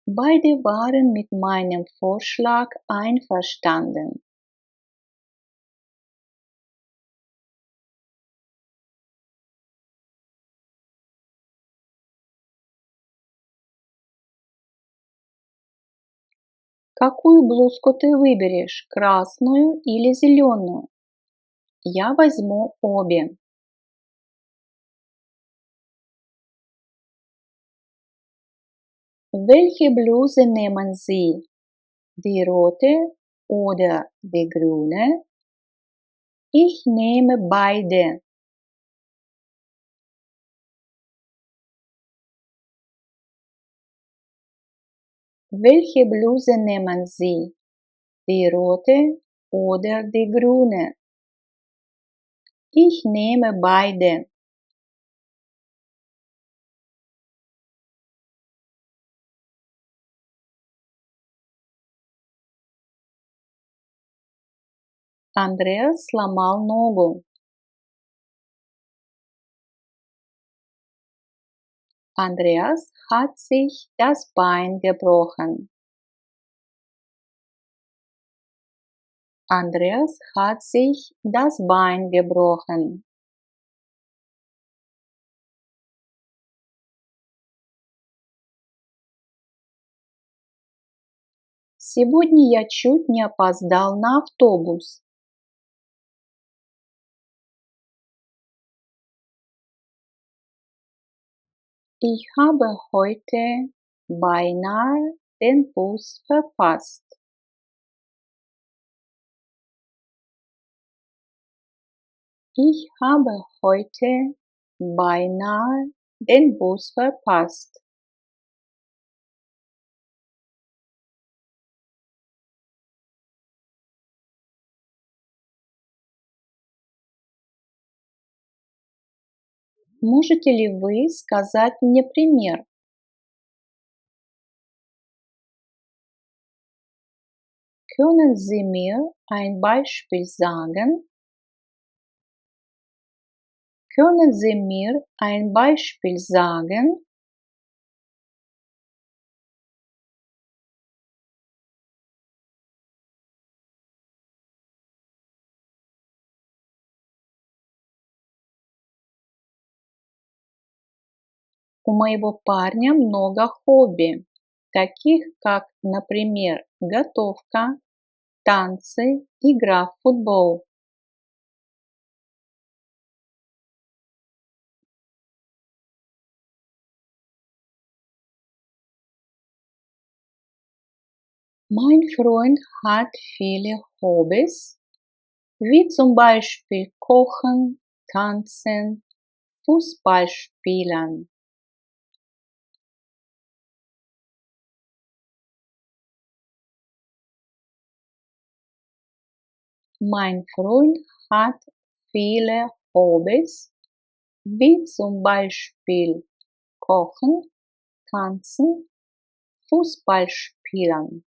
Beide waren mit meinem Vorschlag einverstanden. Какую блузку ты выберешь, красную или зеленую? Я возьму обе. Welche Bluse nehmen Sie? Die rote oder die grüne? Ich nehme beide. Welche Bluse nehmen Sie? Die rote oder die grüne? Ich nehme beide. Andreas сломал ногу. Andreas hat sich das Bein gebrochen. Andreas hat sich das Bein gebrochen. Сегодня я чуть не опоздал на автобус. Ich habe heute beinahe den Bus verpasst. Ich habe heute beinahe den Bus verpasst. Можете ли вы сказать мне пример? Können Sie mir ein Beispiel sagen? Können Sie mir ein Beispiel sagen? У моего парня много хобби, таких как, например, готовка, танцы, игра в футбол. Mein Freund hat viele Hobbys, wie zum Beispiel Kochen, Tanzen, Fußball spielen. Mein Freund hat viele Hobbys, wie zum Beispiel Kochen, Tanzen, Fußball spielen.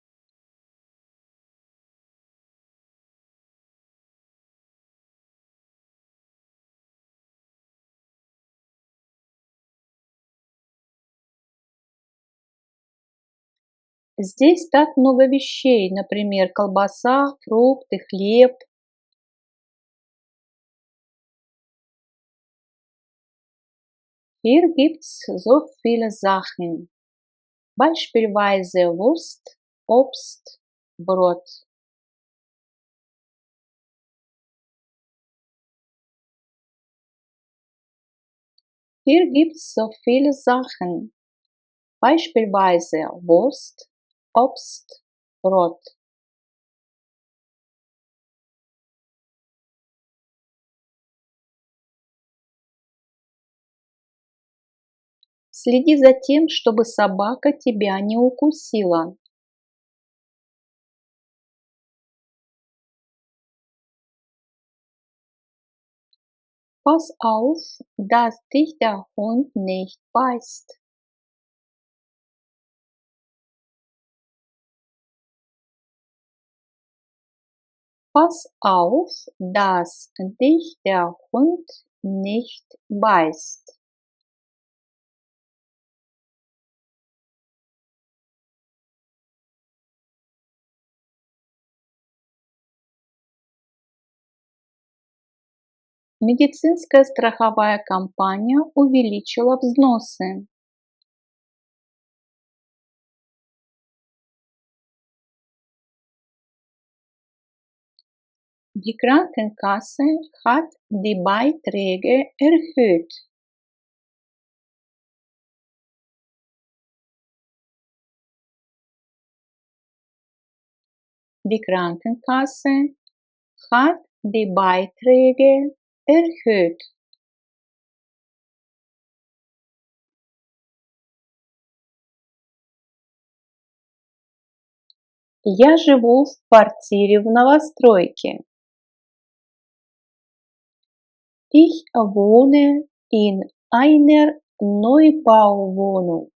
Здесь так много вещей, например, колбаса, фрукты, хлеб. Hier gibt's so viele Sachen, beispielsweise Wurst, Obst, Brot. Hier gibt's so viele Sachen, beispielsweise Wurst, Obst, Brot. Следи за тем, чтобы собака тебя не укусила. Pass auf, dass dich der Hund nicht beißt. Pass auf, dass dich der Hund nicht beißt. Медицинская страховая компания увеличила взносы. Die Krankenkasse hat die Beiträge erhöht. Die Krankenkasse hat die Beiträge erhöht. Я живу в квартире в новостройке. Ich wohne in einer Neubauwohnung.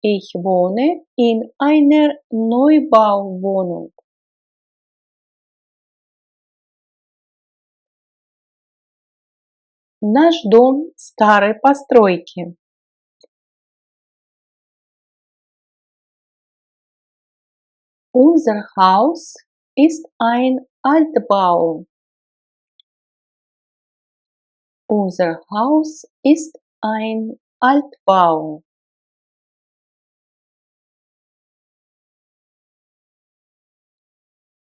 Ich wohne in einer Neubauwohnung. Наш дом старой постройки. Unser Haus ist ein Altbau. Unser Haus ist ein Altbau.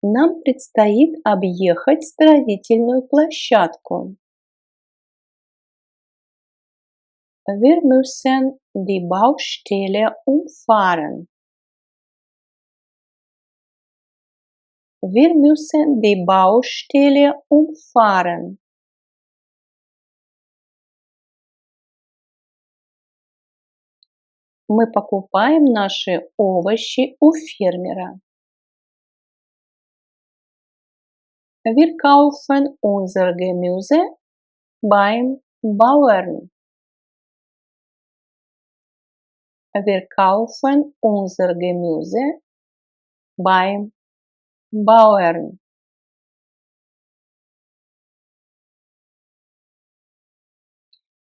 Нам предстоит объехать строительную площадку. Wir müssen die Baustelle umfahren. Wir müssen die Baustelle umfahren. Мы покупаем наши овощи у фермера. Wir kaufen unser Gemüse beim Bauern. Wir kaufen unser Gemüse beim Bauern.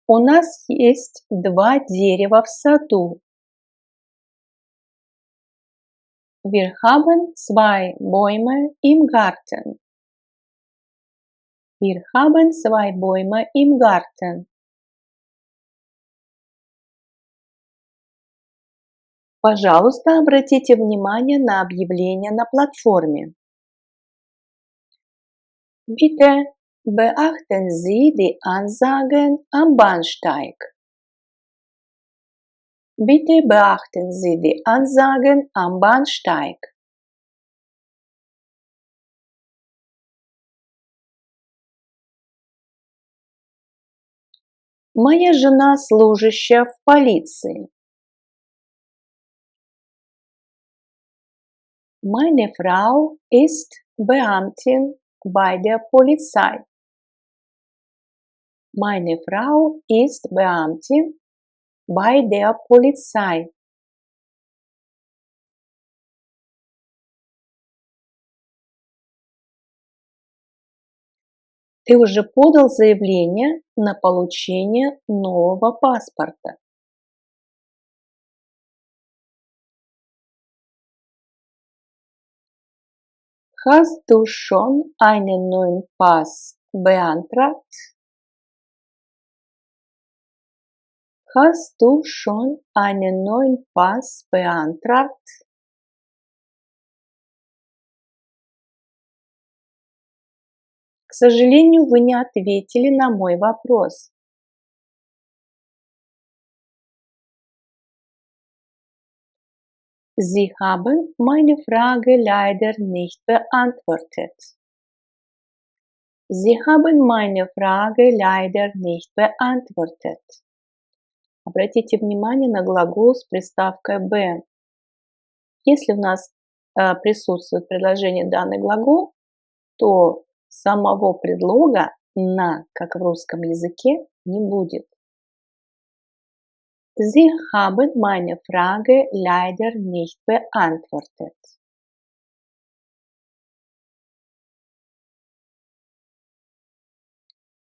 У нас есть 2 дерева в саду. Wir haben 2 Bäume im Garten. Wir haben 2 Bäume im Garten. Пожалуйста, обратите внимание на объявления на платформе. Bitte beachten Sie die Ansagen am Bahnsteig. Bitte beachten Sie die Ansagen am Bahnsteig. Моя жена служащая в полиции. Meine Frau ist Beamtin bei der Polizei. Meine Frau ist Beamtin bei der Polizei. Ты уже подал заявление на получение нового паспорта. Hast du schon einen neuen Pass beantragt? Hast du schon einen neuen Pass beantragt? К сожалению, вы не ответили на мой вопрос. Sie haben meine Frage leider nicht beantwortet. Sie haben meine Frage leider nicht beantwortet. Обратите внимание на глагол с приставкой be. Если у нас присутствует в предложении данный глагол, то самого предлога на, как в русском языке, не будет. Sie haben meine Frage leider nicht beantwortet.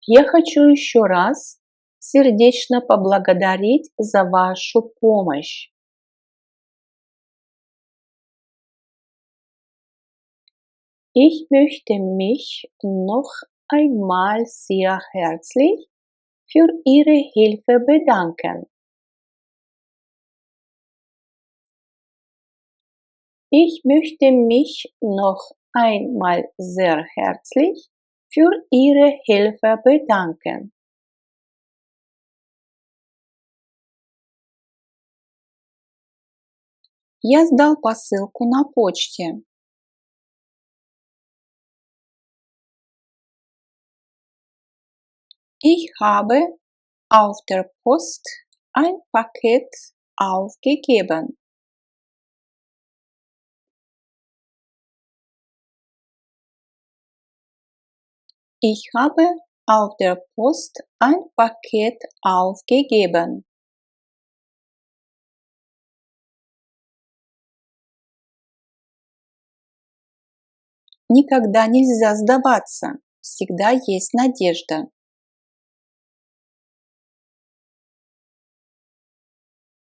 Я хочу еще раз сердечно поблагодарить за вашу помощь. Ich möchte mich noch einmal sehr herzlich für Ihre Hilfe bedanken. Ich möchte mich noch einmal sehr herzlich für Ihre Hilfe bedanken. Я сдал посылку на почте. Ich habe auf der Post ein Paket aufgegeben. Ich habe auf der Post ein Paket aufgegeben. Никогда нельзя сдаваться. Всегда есть надежда.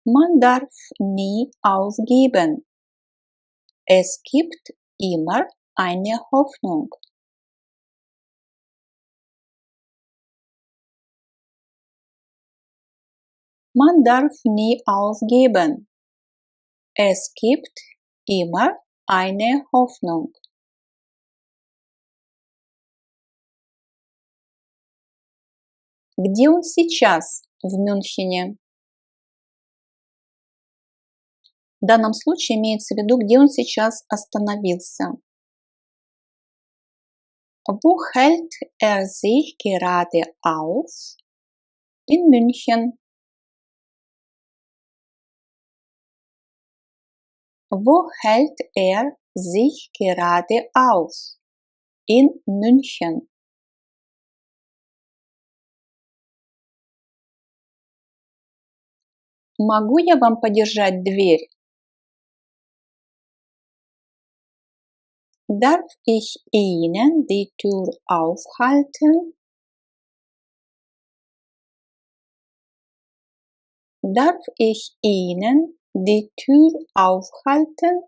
Man darf nie aufgeben. Es gibt immer eine Hoffnung. Man darf nie aufgeben. Es gibt immer eine Hoffnung. Где он сейчас? В Мюнхене. В данном случае имеется в виду, где он сейчас остановился. Wo hält er sich gerade auf? In München. Wo hält er sich gerade auf? In München. Могу я вам подержать дверь? Darf ich Ihnen die Tür aufhalten? Darf ich Ihnen die Tür aufhalten?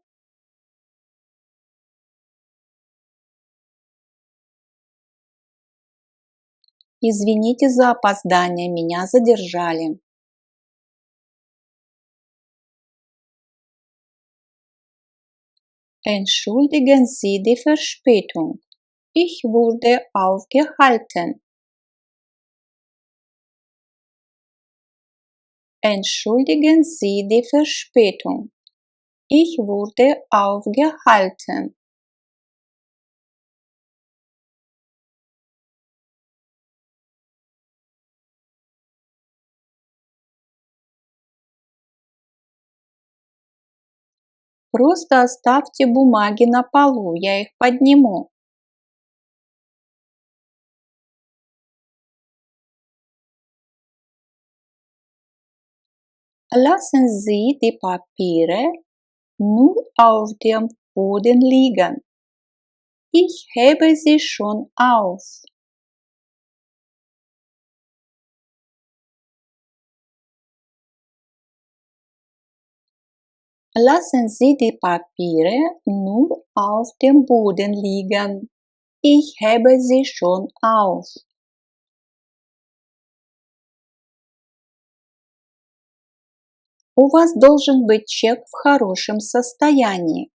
Извините за опоздание, меня задержали. Entschuldigen Sie die Verspätung. Ich wurde aufgehalten. Entschuldigen Sie die Verspätung. Ich wurde aufgehalten. Просто оставьте бумаги на полу, я их подниму. Lassen Sie die Papiere nur auf dem Boden liegen. Ich hebe sie schon auf. Lassen Sie die Papiere nur auf dem Boden liegen. Ich hebe sie schon auf. У вас должен быть чек в хорошем состоянии.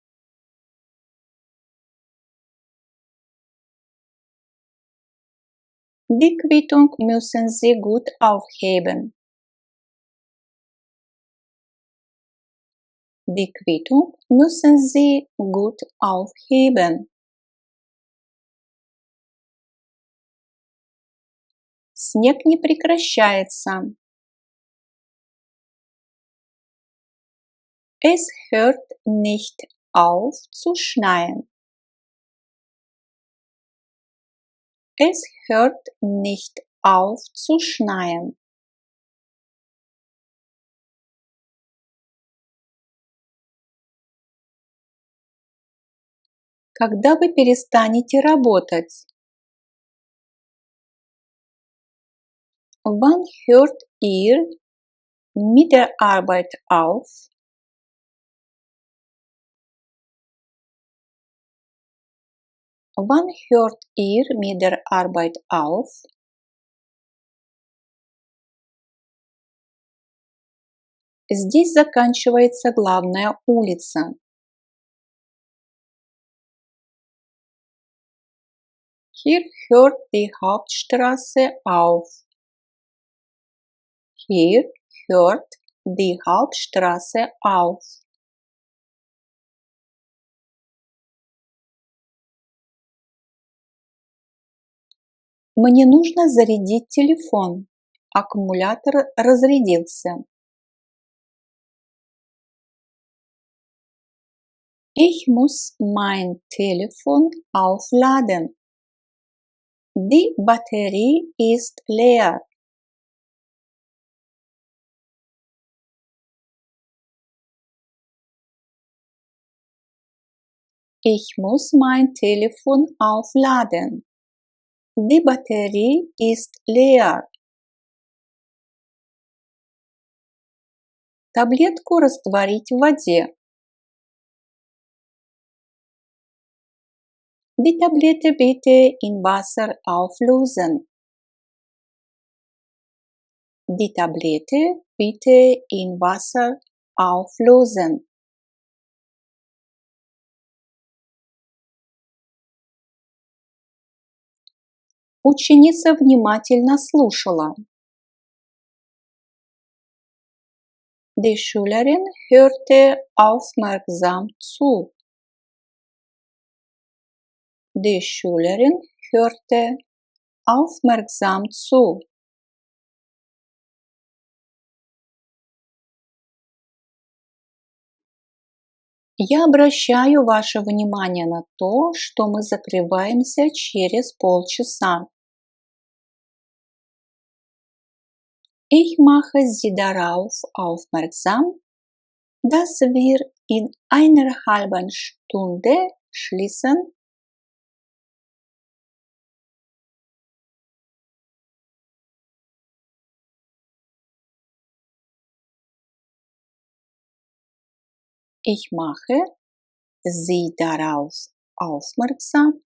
Die Quittung müssen Sie gut aufheben. Die Quittung müssen Sie gut aufheben. Снег не прекращается. Es hört nicht auf zu schneien. Es hört nicht auf zu schneien. Когда вы перестанете работать? Wann hört ihr mit der Arbeit auf? Wann hört ihr mit der Arbeit auf? Здесь заканчивается главная улица. Hier hört die Hauptstraße auf. Hier hört die Hauptstraße auf. Мне нужно зарядить телефон. Аккумулятор разрядился. Ich muss mein Telefon aufladen. Die Batterie ist leer. Ich muss mein Telefon aufladen. Die Batterie ist leer. Таблетку растворить в воде. Die Tablette bitte in Wasser auflösen. Die Tablette bitte in Wasser auflösen. Ученица внимательно слушала. Die Schülerin hörte aufmerksam zu. Die Schülerin hörte aufmerksam zu. Я обращаю ваше внимание на то, что мы закрываемся через полчаса. Ich mache Sie darauf aufmerksam, dass wir in einer halben Stunde schließen. Ich mache Sie darauf aufmerksam,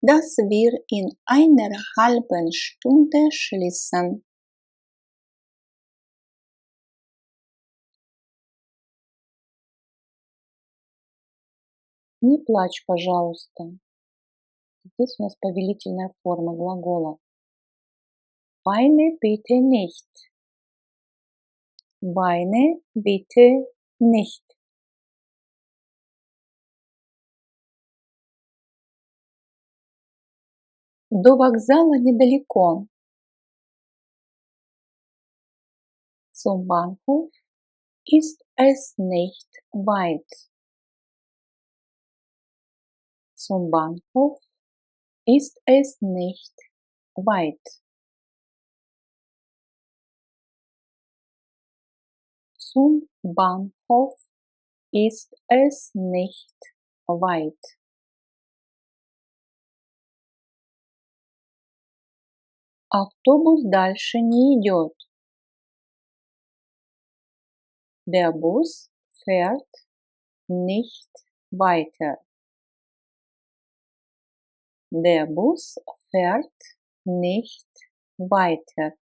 dass wir in einer halben Stunde schließen. Не плачь, пожалуйста. Здесь у нас повелительная форма глагола. Weine bitte nicht. Weine bitte nicht. До вокзала недалеко. Zum Bahnhof ist es nicht weit. Zum Bahnhof ist es nicht weit. Zum Bahnhof ist es nicht weit. Автобус дальше не идет. Der Bus fährt nicht weiter. Der Bus fährt nicht weiter.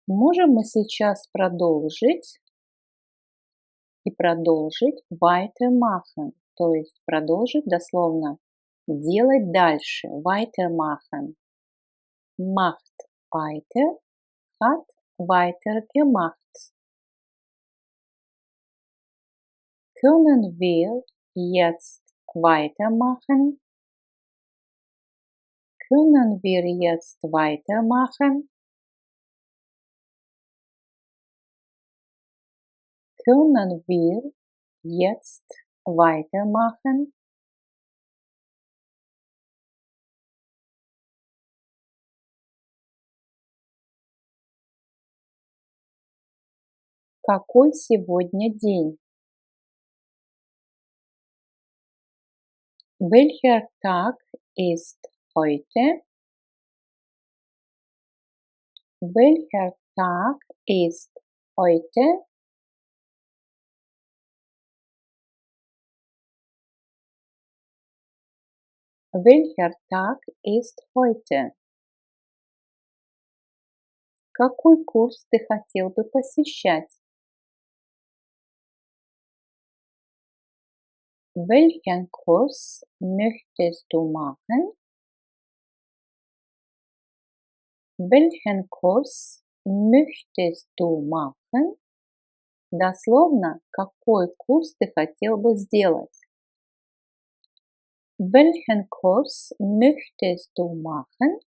Можем мы сейчас продолжить? И продолжить weitermachen, то есть продолжить дословно делать дальше, weitermachen. Macht weiter, hat weitergemacht. Können wir jetzt weitermachen? Können wir jetzt weitermachen? Können wir jetzt weitermachen? Какой сегодня день? Welcher Tag ist heute? Welcher Tag ist heute? Welcher Tag ist heute? Какой курс ты хотел бы посещать? Welchen Kurs möchtest du machen? Welchen Kurs möchtest du machen? Дословно, какой курс ты хотел бы сделать? Welchen Kurs möchtest du machen?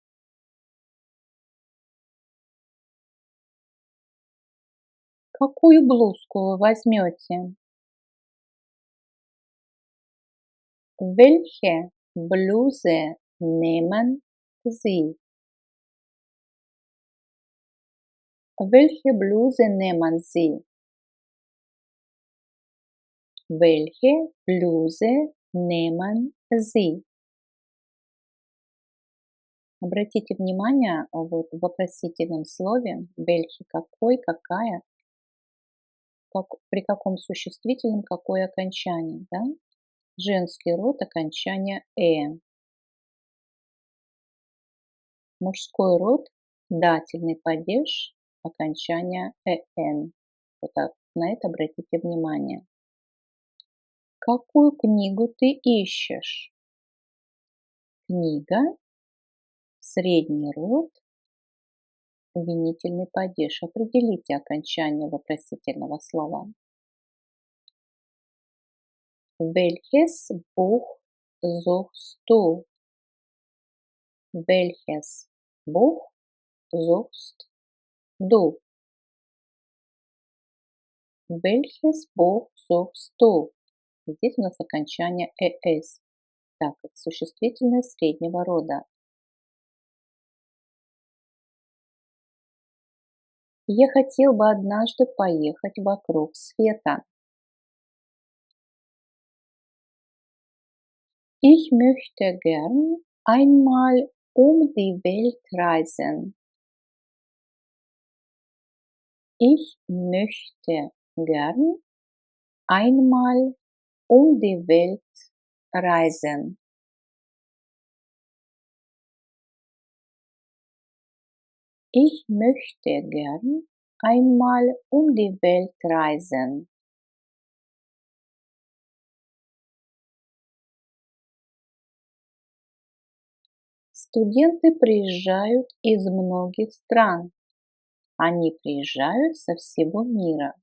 Какую блузку вы возьмете? Welche Bluse nehmen Sie? Welche Bluse nehmen Sie? Welche Bluse nehmen Sie? Обратите внимание, вот в вопросительном слове welche, какой, какая, при каком существительном какое окончание, да? Женский род окончание мужской род дательный падеж окончание Вот так, на это обратите внимание. Какую книгу ты ищешь? Книга, средний род, винительный падеж. Определите окончание вопросительного слова. Welches Buch suchst du? Welches Buch suchst du? Welches Buch suchst du? Здесь у нас окончание «эс», так как существительное среднего рода. Я хотел бы однажды поехать вокруг света. Ich möchte gern einmal die Welt reisen. Ich möchte gern einmal die Welt reisen. Ich möchte gern einmal die Welt reisen. Студенты приезжают из многих стран. Они приезжают со всего мира.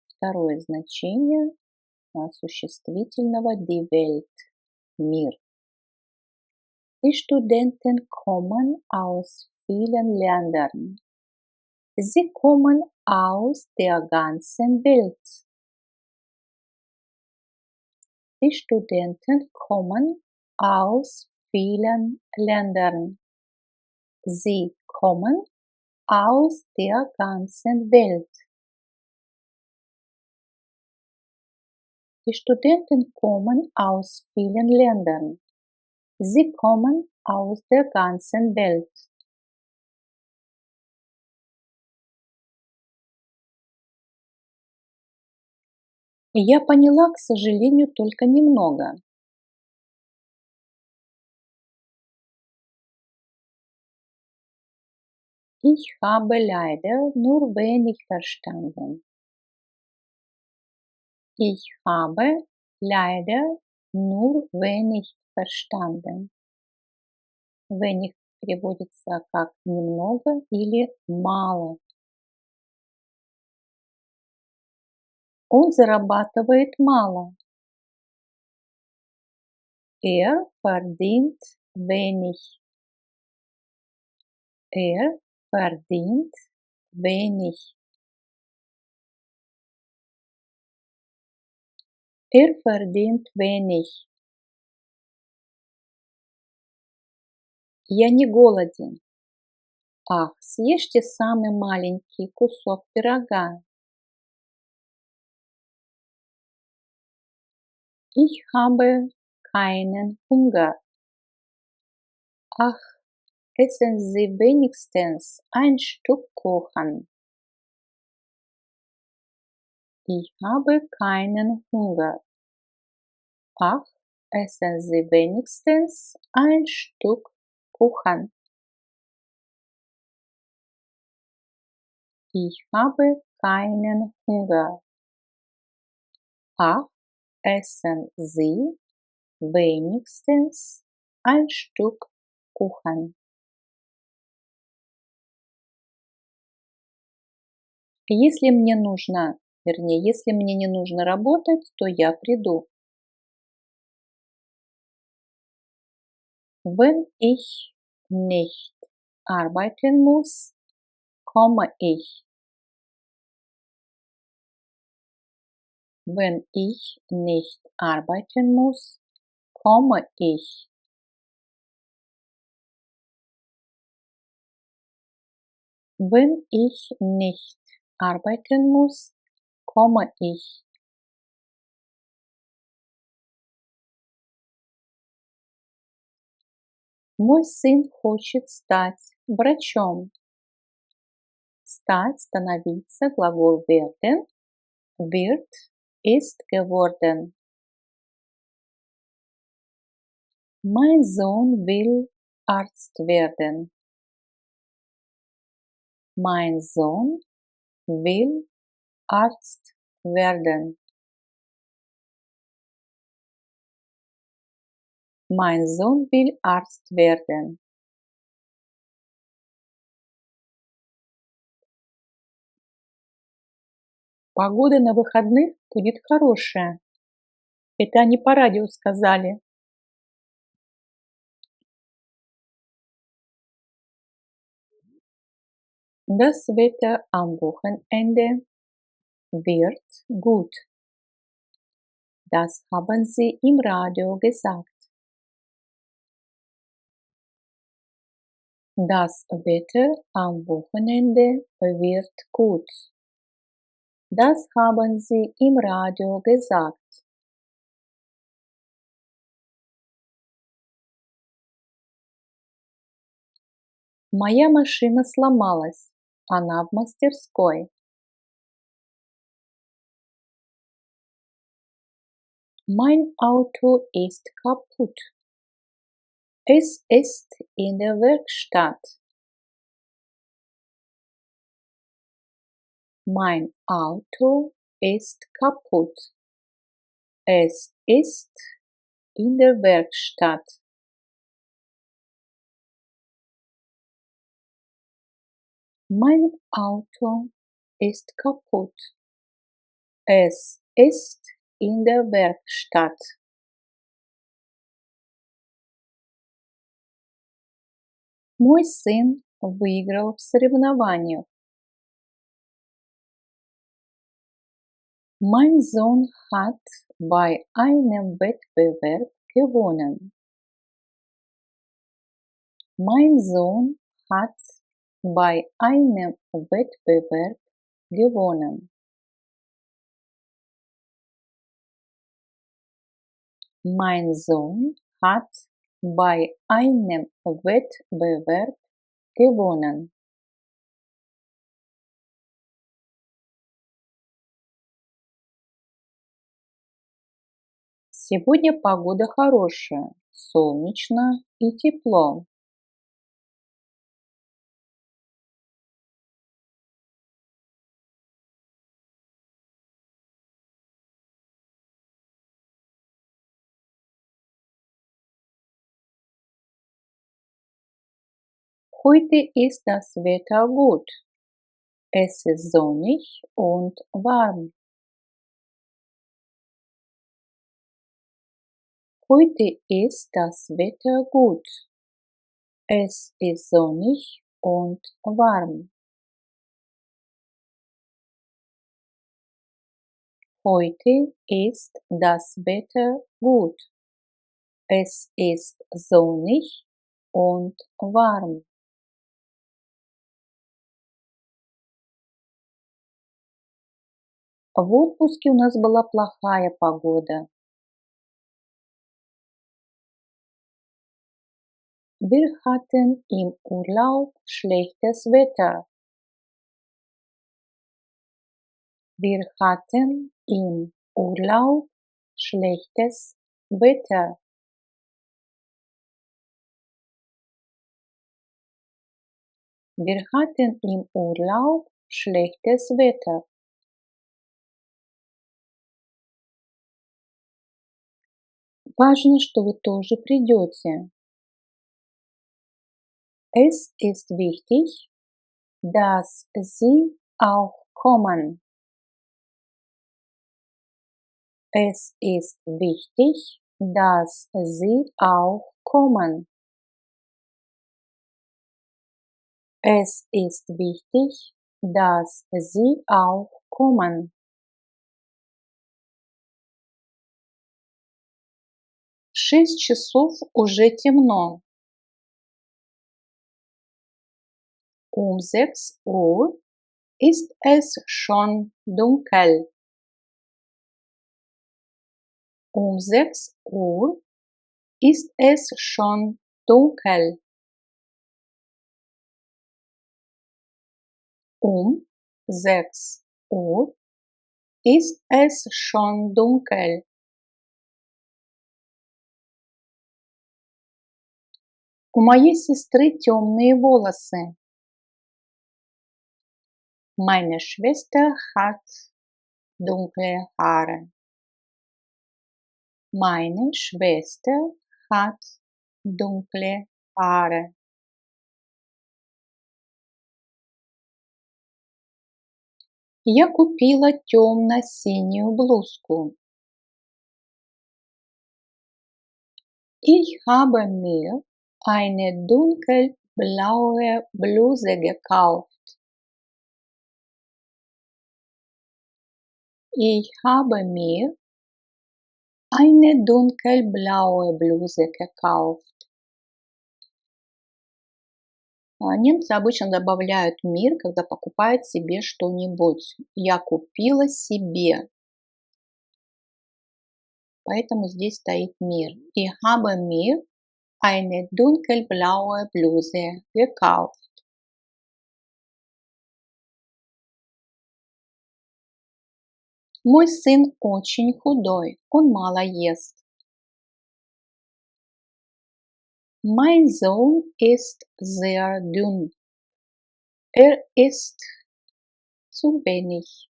Второе значение существительного die Welt – мир. Die Studenten kommen aus vielen Ländern. Sie kommen aus der ganzen Welt. Die Studenten kommen aus vielen Ländern. Sie kommen aus der ganzen Welt. Die Studenten kommen aus vielen Ländern. Sie kommen aus der ganzen Welt. Я поняла, к сожалению, только немного. Ich habe leider nur wenig verstanden. Ich habe leider nur wenig verstanden. Wenig переводится как немного или мало. Он зарабатывает мало. Er verdient wenig. Er verdient wenig. Er verdient wenig. Я не голоден. Ах, съешьте самый маленький кусок пирога. Ich habe keinen Hunger. Ach, essen Sie wenigstens ein Stück Kuchen. Ich habe keinen Hunger. Ach, essen Sie wenigstens ein Stück Kuchen. Ich habe keinen Hunger. Ach, essen Sie wenigstens ein Stück Kuchen. Если мне нужно, вернее, если мне не нужно работать, то я приду. Wenn ich nicht arbeiten muss, komme ich. Wenn ich nicht arbeiten muss, komme ich. Wenn ich nicht arbeiten muss, komme ich. Мой сын хочет стать врачом. Стать, становиться, глагол werden, wird, ist geworden. Mein Sohn will Arzt werden. Mein Sohn will Arzt werden. Mein Sohn will Arzt werden. Погода на выходных будет хорошая. Это они по радио сказали. Das Wetter am Wochenende wird gut. Das haben sie im Radio gesagt. Das Wetter am Wochenende wird gut. Das haben sie im Radio gesagt. Моя машина сломалась. Она в мастерской. Mein Auto ist kaputt. Es ist in der Werkstatt. Mein Auto ist kaputt. Es ist in der Werkstatt. Mein Auto ist kaputt. Es ist in der Werkstatt. Мой сын выиграл в соревнованиях. Mein Sohn hat bei einem Wettbewerb gewonnen. Mein Sohn hat bei einem Wettbewerb gewonnen. Mein Sohn hat bei einem Wettbewerb gewonnen. Сегодня погода хорошая, солнечно и тепло. Heute ist das Wetter gut. Es ist sonnig und warm. Heute ist das Wetter gut. Es ist sonnig und warm. Heute ist das Wetter gut. Es ist sonnig und warm. В отпуске у нас была плохая погода. Wir hatten im Urlaub schlechtes Wetter. Wir hatten im Urlaub schlechtes Wetter. Wir hatten im Urlaub schlechtes Wetter. Важно, что вы тоже придете. Es ist wichtig, dass Sie auch kommen. Es ist wichtig, dass Sie auch kommen. Es ist wichtig, dass Sie auch kommen. 6 часов уже темно. 6 Uhr ist es schon dunkel. 6 Uhr ist es schon dunkel. 6 Uhr ist es schon dunkel. У моей сестры темные волосы. Meine Schwester hat dunkle Haare. Meine Schwester hat dunkle Haare. Я купила темно-синюю блузку. Ich habe mir eine dunkelblaue Bluse gekauft. Ich habe mir eine dunkelblaue Bluse gekauft. Немцы обычно добавляют мир, когда покупают себе что-нибудь. Я купила себе. Поэтому здесь стоит мир. Ich habe mir eine dunkelblaue Bluse gekauft. Мой сын очень худой, он мало ест. Mein Sohn ist sehr dünn. Isst zu wenig.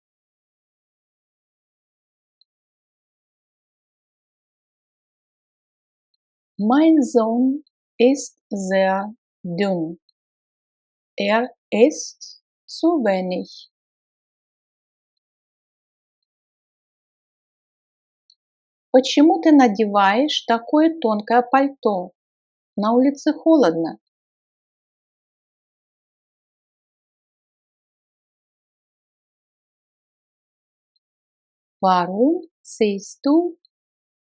Mein Sohn ist sehr dünn. Isst zu wenig. Почему ты надеваешь такое тонкое пальто? На улице холодно. Warum ziehst du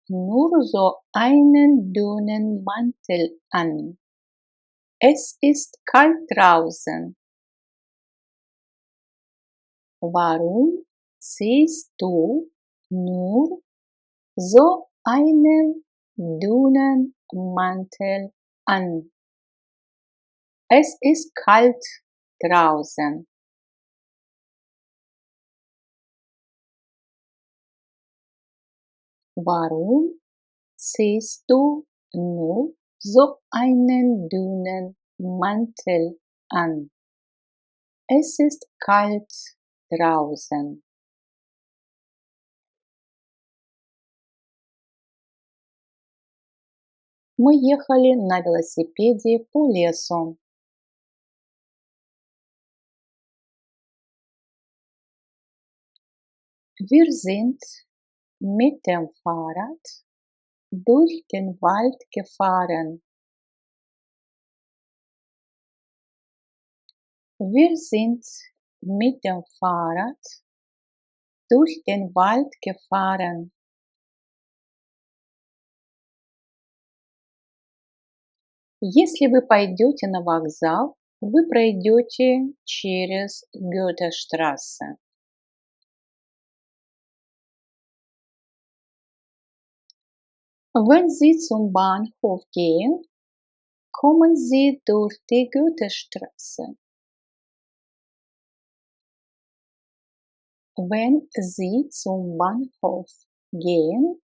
nur so einen dünnen Mantel an? Es ist kalt draußen. Warum ziehst du nur so einen dünnen Mantel an? Es ist kalt draußen. Warum ziehst du nur so einen dünnen Mantel an? Es ist kalt draußen. Мы ехали на велосипеде по лесу. Wir sind mit dem Fahrrad durch den Wald gefahren. Wir sind mit dem Fahrrad durch den Wald gefahren. Если вы пойдете на вокзал, вы пройдете через Гёте-штрассе. Wenn Sie zum Bahnhof gehen, kommen Sie durch die Goethestraße. Wenn Sie zum Bahnhof gehen,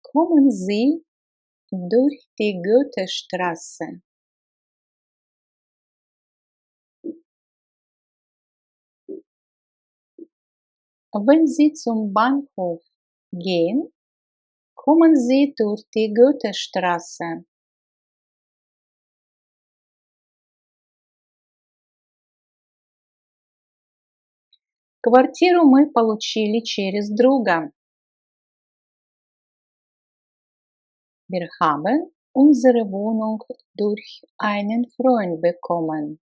kommen Sie durch die Goethestraße. Wenn Sie zum Bahnhof gehen, kommen Sie durch die Goethestraße. Квартиру мы получили через друга. Wir haben unsere Wohnung durch einen Freund bekommen.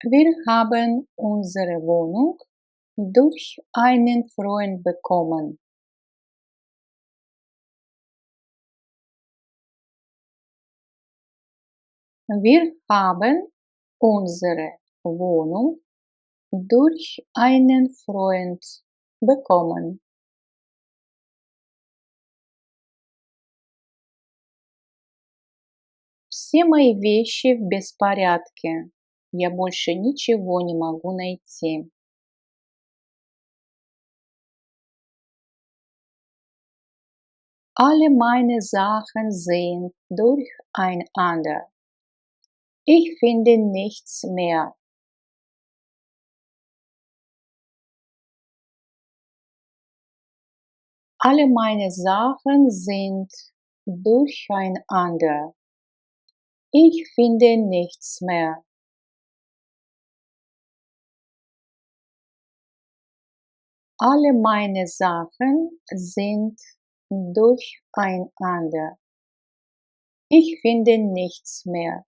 Wir haben unsere Wohnung durch einen Freund bekommen. Wir haben unsere Wohnung durch einen Freund bekommen. Все мои вещи в беспорядке. Я больше ничего не могу найти. Alle meine Sachen sind durcheinander. Ich finde nichts mehr. Alle meine Sachen sind durcheinander. Ich finde nichts mehr. Alle meine Sachen sind durcheinander. Ich finde nichts mehr.